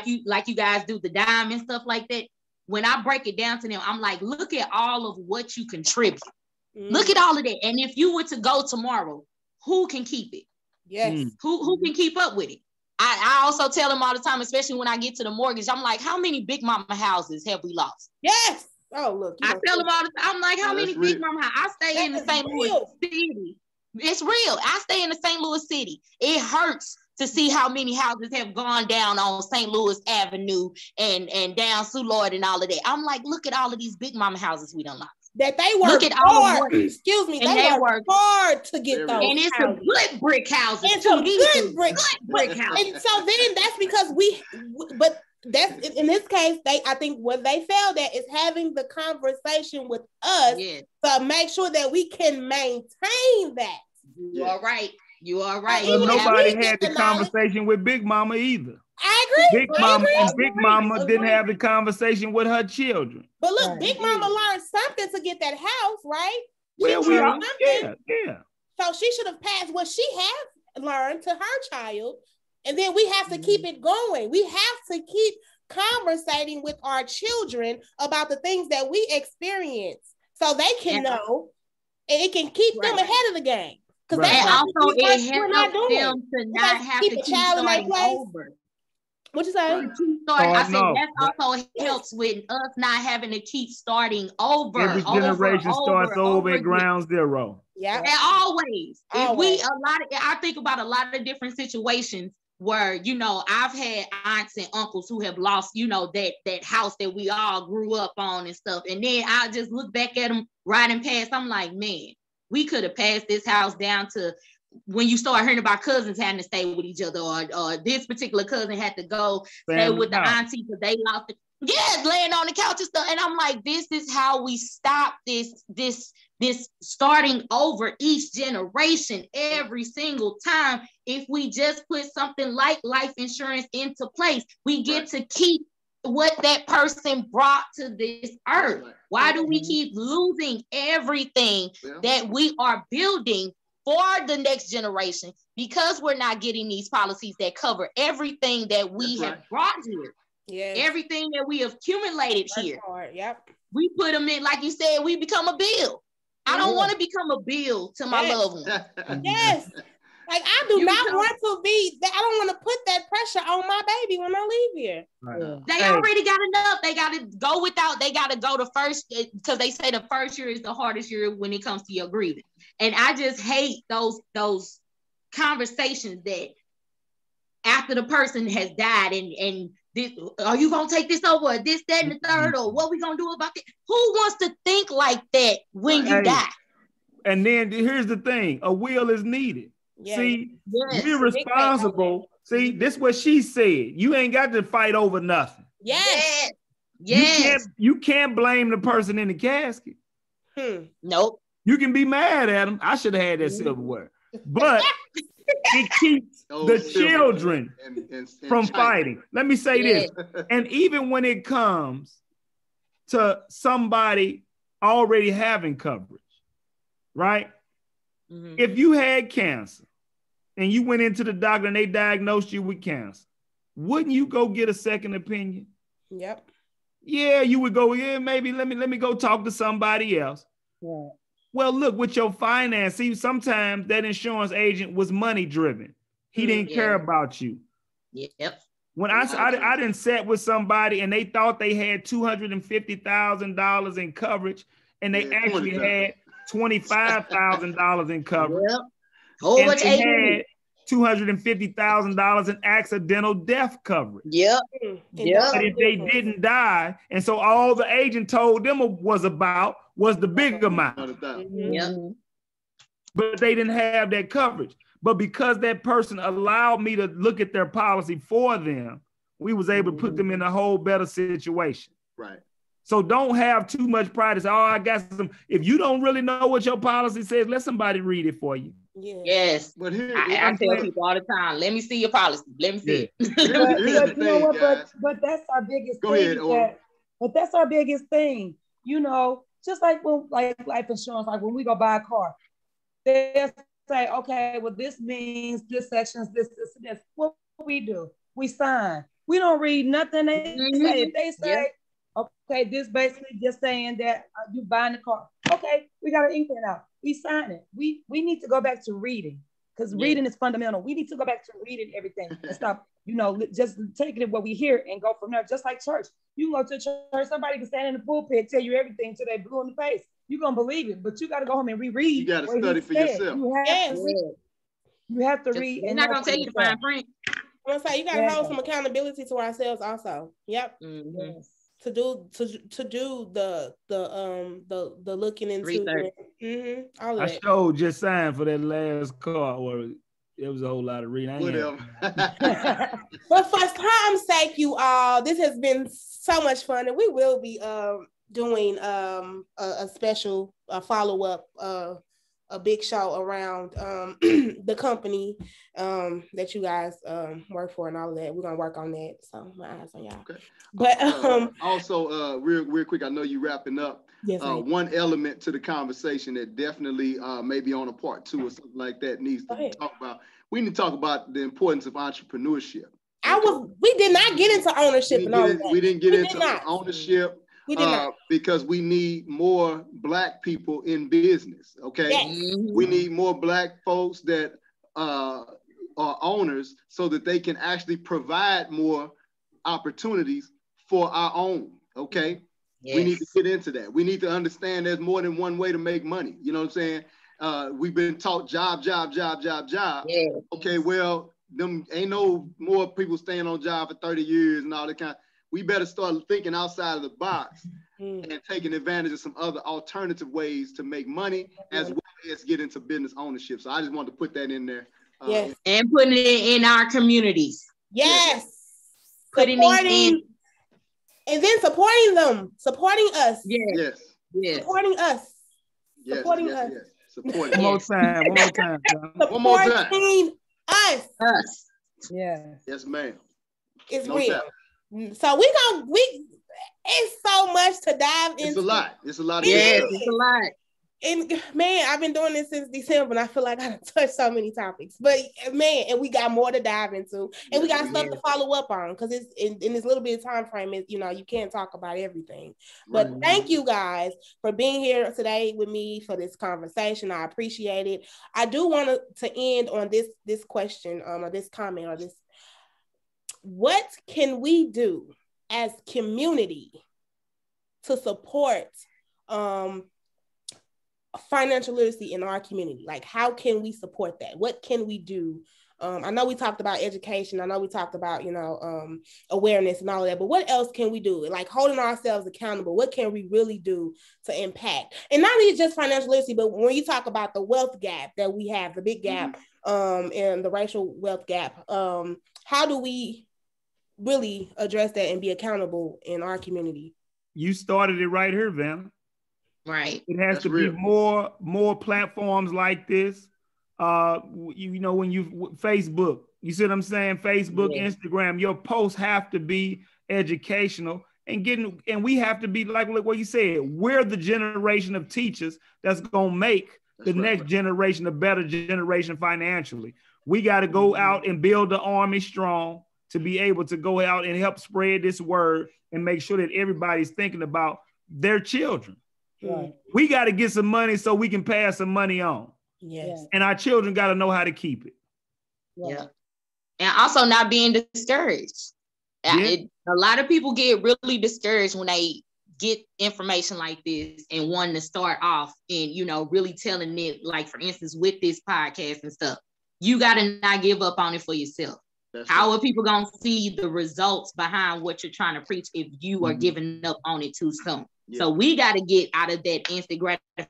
you guys do the dime and stuff like that. When I break it down to them, I'm like, look at all of what you contribute. Look at all of that. And if you were to go tomorrow, who can keep it? Yes. Who can keep up with it? I also tell them all the time, especially when I get to the mortgage, I'm like, how many big mama houses have we lost? Yes. Oh, look. I tell them all the time, I'm like, how many big mama houses? I stay in the St. Louis City. It's real. I stay in the St. Louis City. It hurts to see how many houses have gone down on St. Louis Avenue and down Sue Lloyd and all of that. I'm like, look at all of these big mama houses we done lost. That they work hard. Excuse me. They work hard to get those. And it's some good brick houses. And some good brick houses. And so then that's because but that's in this case, I think what they failed at is having the conversation with us to make sure that we can maintain that. You are right. You are right. Well, nobody had the conversation with Big Mama either. I agree. Big Mama didn't have the conversation with her children. But look, Big Mama learned something to get that house, right? Yeah. So she should have passed what she had learned to her child. And then we have to keep it going. We have to keep conversating with our children about the things that we experience so they can know and it can keep them ahead of the game. Because also it helps them to not have to keep starting over. What you say? I said that also helps with us not having to keep starting over. Every generation starts over at ground zero. Yeah. And always. I think about a lot of different situations where, you know, I've had aunts and uncles who have lost, you know, that house that we all grew up on and stuff. And then I just look back at them riding past. I'm like, man, we could have passed this house down to when you start hearing about cousins having to stay with each other, or this particular cousin had to go stay with the auntie because they lost it. Yeah, laying on the couch and stuff. And I'm like, this is how we stop this starting over each generation every single time. If we just put something like life insurance into place, we get to keep what that person brought to this earth. Why do we keep losing everything that we are building for the next generation? Because we're not getting these policies that cover everything that we have brought here. Yes. Everything that we have accumulated here. Yep. We put them in, like you said, we become a bill. I don't want to become a bill to my loved one. Yes. Like I do not want to be, I don't want to put that pressure on my baby when I leave here. Right. They already got enough. They got to go without, they got to go to first, because they say the first year is the hardest year when it comes to your grieving. And I just hate those conversations that after the person has died and this, are you gonna take this over, this, that, and the third, or what we gonna do about it? Who wants to think like that when you die? And then here's the thing: a will is needed. Yes. See, we're responsible. See, this is what she said. You ain't got to fight over nothing. Yes. You can't blame the person in the casket. Nope. You can be mad at them. I should have had that silverware, but it keeps the children from fighting. Let me say this. And even when it comes to somebody already having coverage, right? Mm-hmm. If you had cancer and you went into the doctor and they diagnosed you with cancer, wouldn't you go get a second opinion? Yep. Yeah, you would go, maybe let me go talk to somebody else. Yeah. Well, look, with your finance, see, sometimes that insurance agent was money driven. He didn't care about you. Yep. When I didn't sat with somebody and they thought they had $250,000 in coverage and they actually had $25,000 in coverage. Yep. And they had $250,000 in accidental death coverage. Yep. But if they didn't die, and so all the agent told them was the big amount. Yep. But they didn't have that coverage. But because that person allowed me to look at their policy for them, we was able to put them in a whole better situation. Right. So don't have too much pride to say, oh, I got some. If you don't really know what your policy says, let somebody read it for you. Yeah. Yes. But here, I tell people all the time, let me see your policy. Let me see it. Here's the you know thing, what? guys. But that's our biggest Go thing. ahead, Ora. But that's our biggest thing. You know, just like when like life insurance, like when we go buy a car, they say, okay, well, this means this section's this. What we do? We sign. We don't read nothing they say. If they say, okay, this basically just saying that you buying the car. Okay, we got to ink it out. We sign it. We need to go back to reading, because reading is fundamental. We need to go back to reading everything and stop, just taking it what we hear and go from there. Just like church. You can go to church, somebody can stand in the pulpit, tell you everything till they blue in the face. You're going to believe it, but you got to go home and reread. You got to study for yourself. You have to read. They're not going to tell you to find print. I'm gonna say you gotta hold some accountability to ourselves also. Yep. Mm-hmm. To do the looking into research. All of I that. showed just signed for that last car where it was a whole lot of reading. Whatever. But for time's sake, you all, this has been so much fun, and we will be doing a special follow-up a big show around the company that you guys work for and all of that. We're gonna work on that. So my eyes on y'all. Okay. But also real quick, I know you wrapping up. Yes, one element to the conversation that definitely maybe on a part 2 or something like that needs to be talked about. We need to talk about the importance of entrepreneurship. We did not get into ownership and all that. We didn't get into ownership. We did not. Because we need more Black people in business, okay? Yes. We need more Black folks that are owners so that they can actually provide more opportunities for our own, okay? Yes. We need to get into that. We need to understand there's more than one way to make money. You know what I'm saying? We've been taught job. Yes. Okay, well, them ain't no more people staying on job for 30 years and all that kind of. We better start thinking outside of the box and taking advantage of some other alternative ways to make money as well as get into business ownership. So I just wanted to put that in there. Yes. And putting it in our communities. Yes. Putting it in. And then supporting them, supporting us. Yes. Supporting us. Yes. Supporting us. Yes. Supporting One more time. One more time. Supporting us. Yeah. Yes, ma'am. It's real. Doubt. So it's so much to dive into. It's a lot. It's a lot. Yes, it's a lot. And man, I've been doing this since December, and I feel like I touched so many topics. But man, and we got more to dive into, and we got stuff to follow up on, because it's in this little bit of time frame. You can't talk about everything. But thank you guys for being here today with me for this conversation. I appreciate it. I do want to end on this question, or this comment, or this. What can we do as community to support financial literacy in our community? Like, how can we support that? What can we do? I know we talked about education. I know we talked about, awareness and all of that, but what else can we do? Like holding ourselves accountable. What can we really do to impact? And not only just financial literacy, but when you talk about the wealth gap that we have, the big gap, and the racial wealth gap, how do we really address that and be accountable in our community? You started it right here, Vanna. Right. It has to be more platforms like this. When you Facebook, you see what I'm saying? Facebook, Instagram, your posts have to be educational and we have to be like what you said. We're the generation of teachers that's gonna make the next generation a better generation financially. We got to go out and build the army strong to be able to go out and help spread this word and make sure that everybody's thinking about their children. Right. We got to get some money so we can pass some money on. Yes. And our children got to know how to keep it. Yeah. And also not being discouraged. Yeah. A lot of people get really discouraged when they get information like this and wanting to start off and, really telling it, like, for instance, with this podcast and stuff, you got to not give up on it for yourself. How are people going to see the results behind what you're trying to preach if you are giving up on it too soon? Yeah. So we got to get out of that instant gratification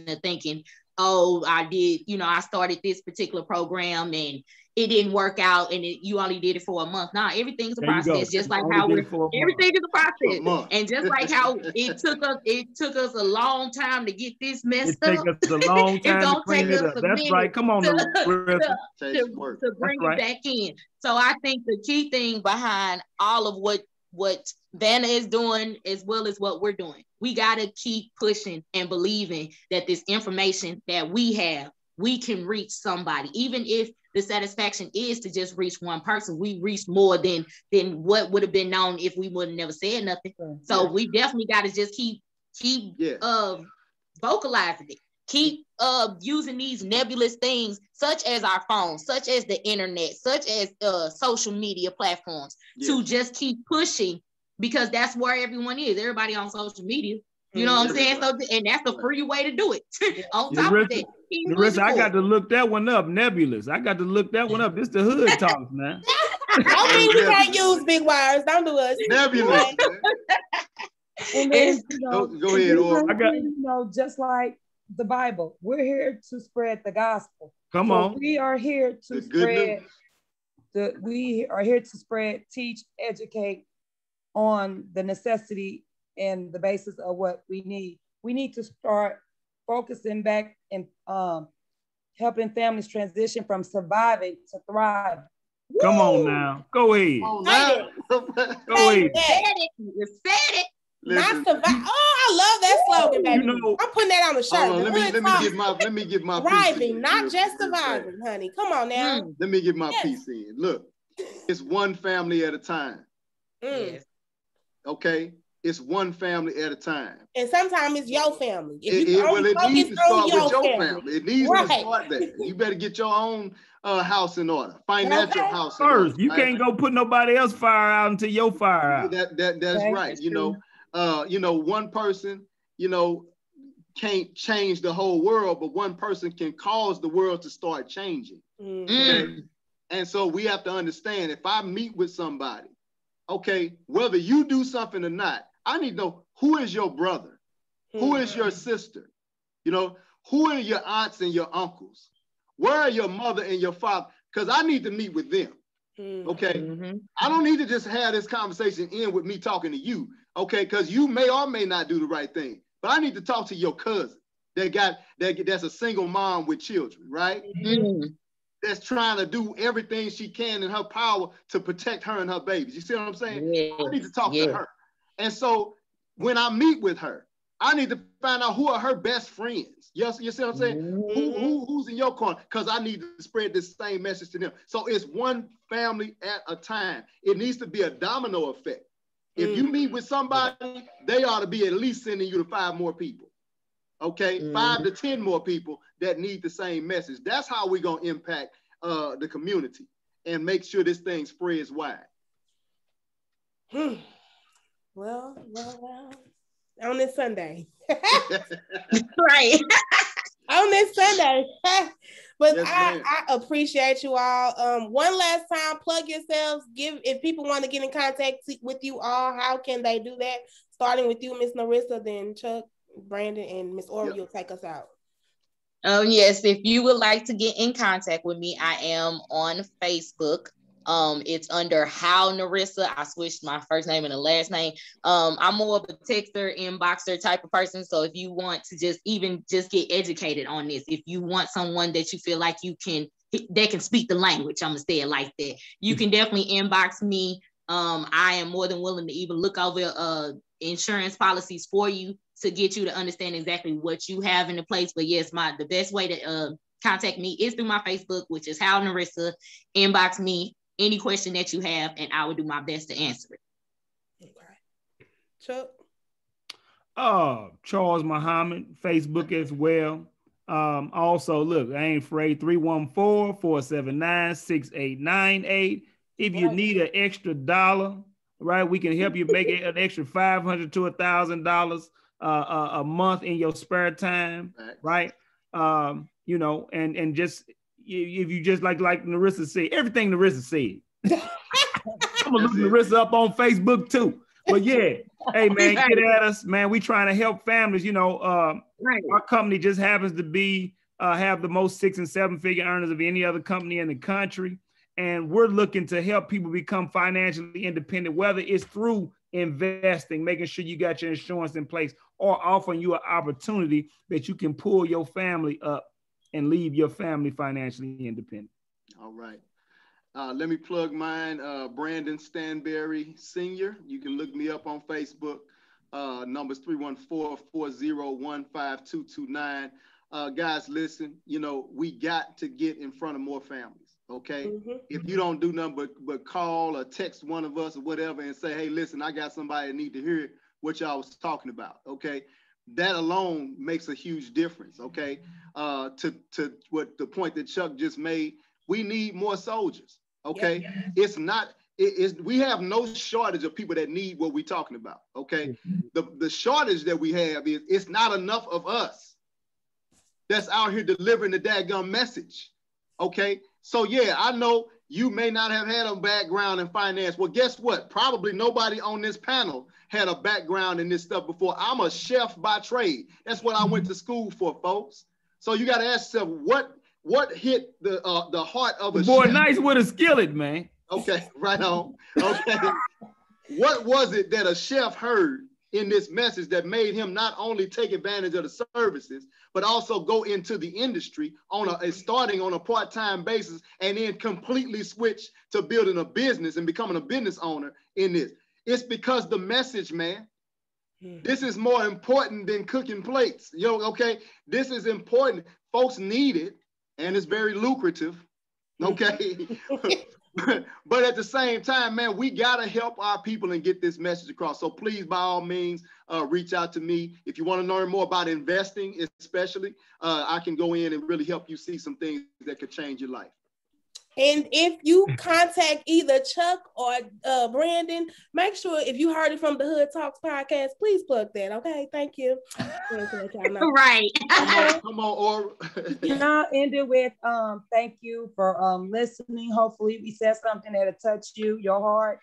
of thinking oh, I started this particular program and it didn't work out and you only did it for a month. Nah, everything's a process, just like how everything is a process. And just like how it took us a long time to get this messed up. It takes us a long time to clean it up. That's right. Come on, to bring it back in. So I think the key thing behind all of what Vanna is doing as well as what we're doing, we got to keep pushing and believing that this information that we have, we can reach somebody. Even if the satisfaction is to just reach one person, we reach more than what would have been known if we would have never said nothing. So we definitely got to just keep vocalizing it. Keep using these nebulous things such as our phones, such as the internet, such as social media platforms to just keep pushing, because that's where everyone is. Everybody on social media. You know what I'm saying? So, and that's the free way to do it. On top of that, Narissa, I got to look that one up. Nebulous. I got to look that one up. This the hood talk, man. I mean, we can't use big words. Don't do us. Nebulous. And then, go ahead, just like the Bible, we're here to spread the gospel. Come on. We are here to spread, teach, educate on the necessity and the basis of what we need. We need to start focusing back and helping families transition from surviving to thriving. Come on now. Go ahead. Go ahead. You said it. Not survive. Oh, I love that slogan, baby. I'm putting that on the shirt. Let me get my thriving, not just surviving, honey. Come on now. Let me get my piece in. Look, it's one family at a time. Okay? It's one family at a time. And sometimes it's your family. It needs to start with your family. It needs to start there. You better get your own house in order. Financial house in order. First, you can't go put nobody else fire out until your fire out. That's right. One person, can't change the whole world, but one person can cause the world to start changing. And so we have to understand, if I meet with somebody, okay, whether you do something or not, I need to know, who is your brother? Who is your sister? Who are your aunts and your uncles? Where are your mother and your father? Because I need to meet with them. Okay. I don't need to just have this conversation end with me talking to you. Okay, because you may or may not do the right thing. But I need to talk to your cousin that's a single mom with children, right? That's trying to do everything she can in her power to protect her and her babies. You see what I'm saying? I need to talk to her. And so when I meet with her, I need to find out who are her best friends. Yes, you see what I'm saying? Who's in your corner? Because I need to spread this same message to them. So it's one family at a time. It needs to be a domino effect. If you meet with somebody, they ought to be at least sending you to 5 more people. Okay, 5 to 10 more people that need the same message. That's how we're gonna impact the community and make sure this thing spreads wide. Well, on this Sunday. Right. On this Sunday. But yes, I appreciate you all. One last time, plug yourselves. If people want to get in contact with you all, how can they do that? Starting with you, Miss Narissa, then Chuck, Brandon, and Miss Ori will take us out. Yes, if you would like to get in contact with me, I am on Facebook. It's under How Narissa. I switched my first name and the last name. I'm more of a texter, inboxer type of person. So if you want to just get educated on this, if you want someone that you feel like they can speak the language, I'm gonna say it like that, you can definitely inbox me. I am more than willing to even look over insurance policies for you to get you to understand exactly what you have in the place. But yes, the best way to contact me is through my Facebook, which is How Narissa. Inbox me any question that you have, and I will do my best to answer it. Okay. Chuck? Charles Muhammad, Facebook as well. Also, look, I ain't afraid, 314-479-6898. If you need an extra $1, right, we can help you make it an extra $500 to $1,000 a month in your spare time, right? And just, if you just like Narissa said, everything Narissa said. I'm gonna look Narissa up on Facebook too. But yeah, hey man, get at us, man. We trying to help families. Our company just happens to be have the most 6- and 7-figure earners of any other company in the country. And we're looking to help people become financially independent, whether it's through investing, making sure you got your insurance in place, or offering you an opportunity that you can pull your family up and leave your family financially independent. All right. Let me plug mine, Brandon Stanberry Sr. You can look me up on Facebook. Numbers 314-401-5229. Guys, listen, you know, we got to get in front of more families. Okay. Mm-hmm. If you don't do nothing but call or text one of us or whatever and say, hey, listen, I got somebody that need to hear what y'all was talking about. Okay. That alone makes a huge difference. Okay. To what the point that Chuck just made, we need more soldiers. Okay. Yep. It's not, we have no shortage of people that need what we're talking about. Okay. The shortage that we have is it's not enough of us that's out here delivering the daggum message. Okay. So yeah, I know you may not have had a background in finance. Well, guess what? Probably nobody on this panel had a background in this stuff before. I'm a chef by trade. That's what I went to school for, folks. So you got to ask yourself, what hit the heart of a chef? Boy, nice with a skillet, man. Okay, right on. Okay. What was it that a chef heard in this message that made him not only take advantage of the services, but also go into the industry starting on a part-time basis and then completely switch to building a business and becoming a business owner in this? It's because the message, man. This is more important than cooking plates. Okay? This is important. Folks need it, and it's very lucrative. Okay? But at the same time, man, we got to help our people and get this message across. So please, by all means, reach out to me. If you want to learn more about investing, especially, I can go in and really help you see some things that could change your life. And if you contact either Chuck or Brandon, make sure if you heard it from the Hood Talks podcast, please plug that. Okay, thank you. Right. Come on, or and I'll end it with thank you for listening. Hopefully, we said something that'll touch you, your heart.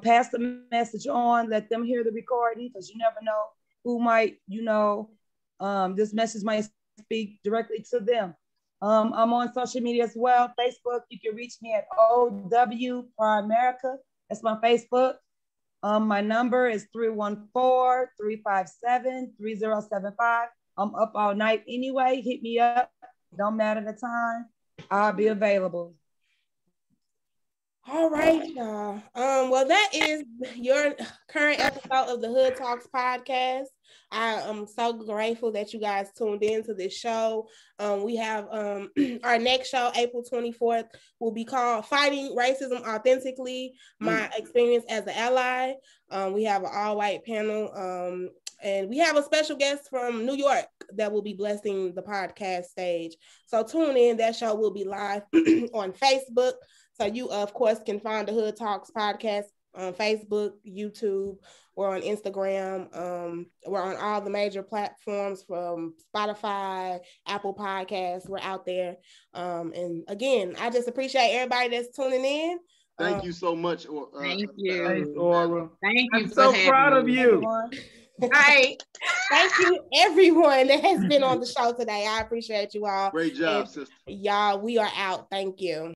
Pass the message on. Let them hear the recording, because you never know who might, this message might speak directly to them. I'm on social media as well. Facebook, you can reach me at OW Primerica. That's my Facebook. My number is 314-357-3075. I'm up all night anyway. Hit me up. Don't matter the time. I'll be available. All right, y'all. Well, that is your current episode of the Hood Talks podcast. I am so grateful that you guys tuned in to this show. We have our next show, April 24th, will be called Fighting Racism Authentically, My Experience as an Ally. We have an all-white panel, and we have a special guest from New York that will be blessing the podcast stage. So tune in. That show will be live on Facebook. So you, of course, can find the Hood Talks podcast on Facebook, YouTube, or on Instagram. We're on all the major platforms from Spotify, Apple Podcasts. We're out there. And again, I just appreciate everybody that's tuning in. Thank you so much. Thank you. Thanks, Aura. Thank you. I'm so proud of you. Right. Thank you, everyone that has been on the show today. I appreciate you all. Great job, sister. Y'all, we are out. Thank you.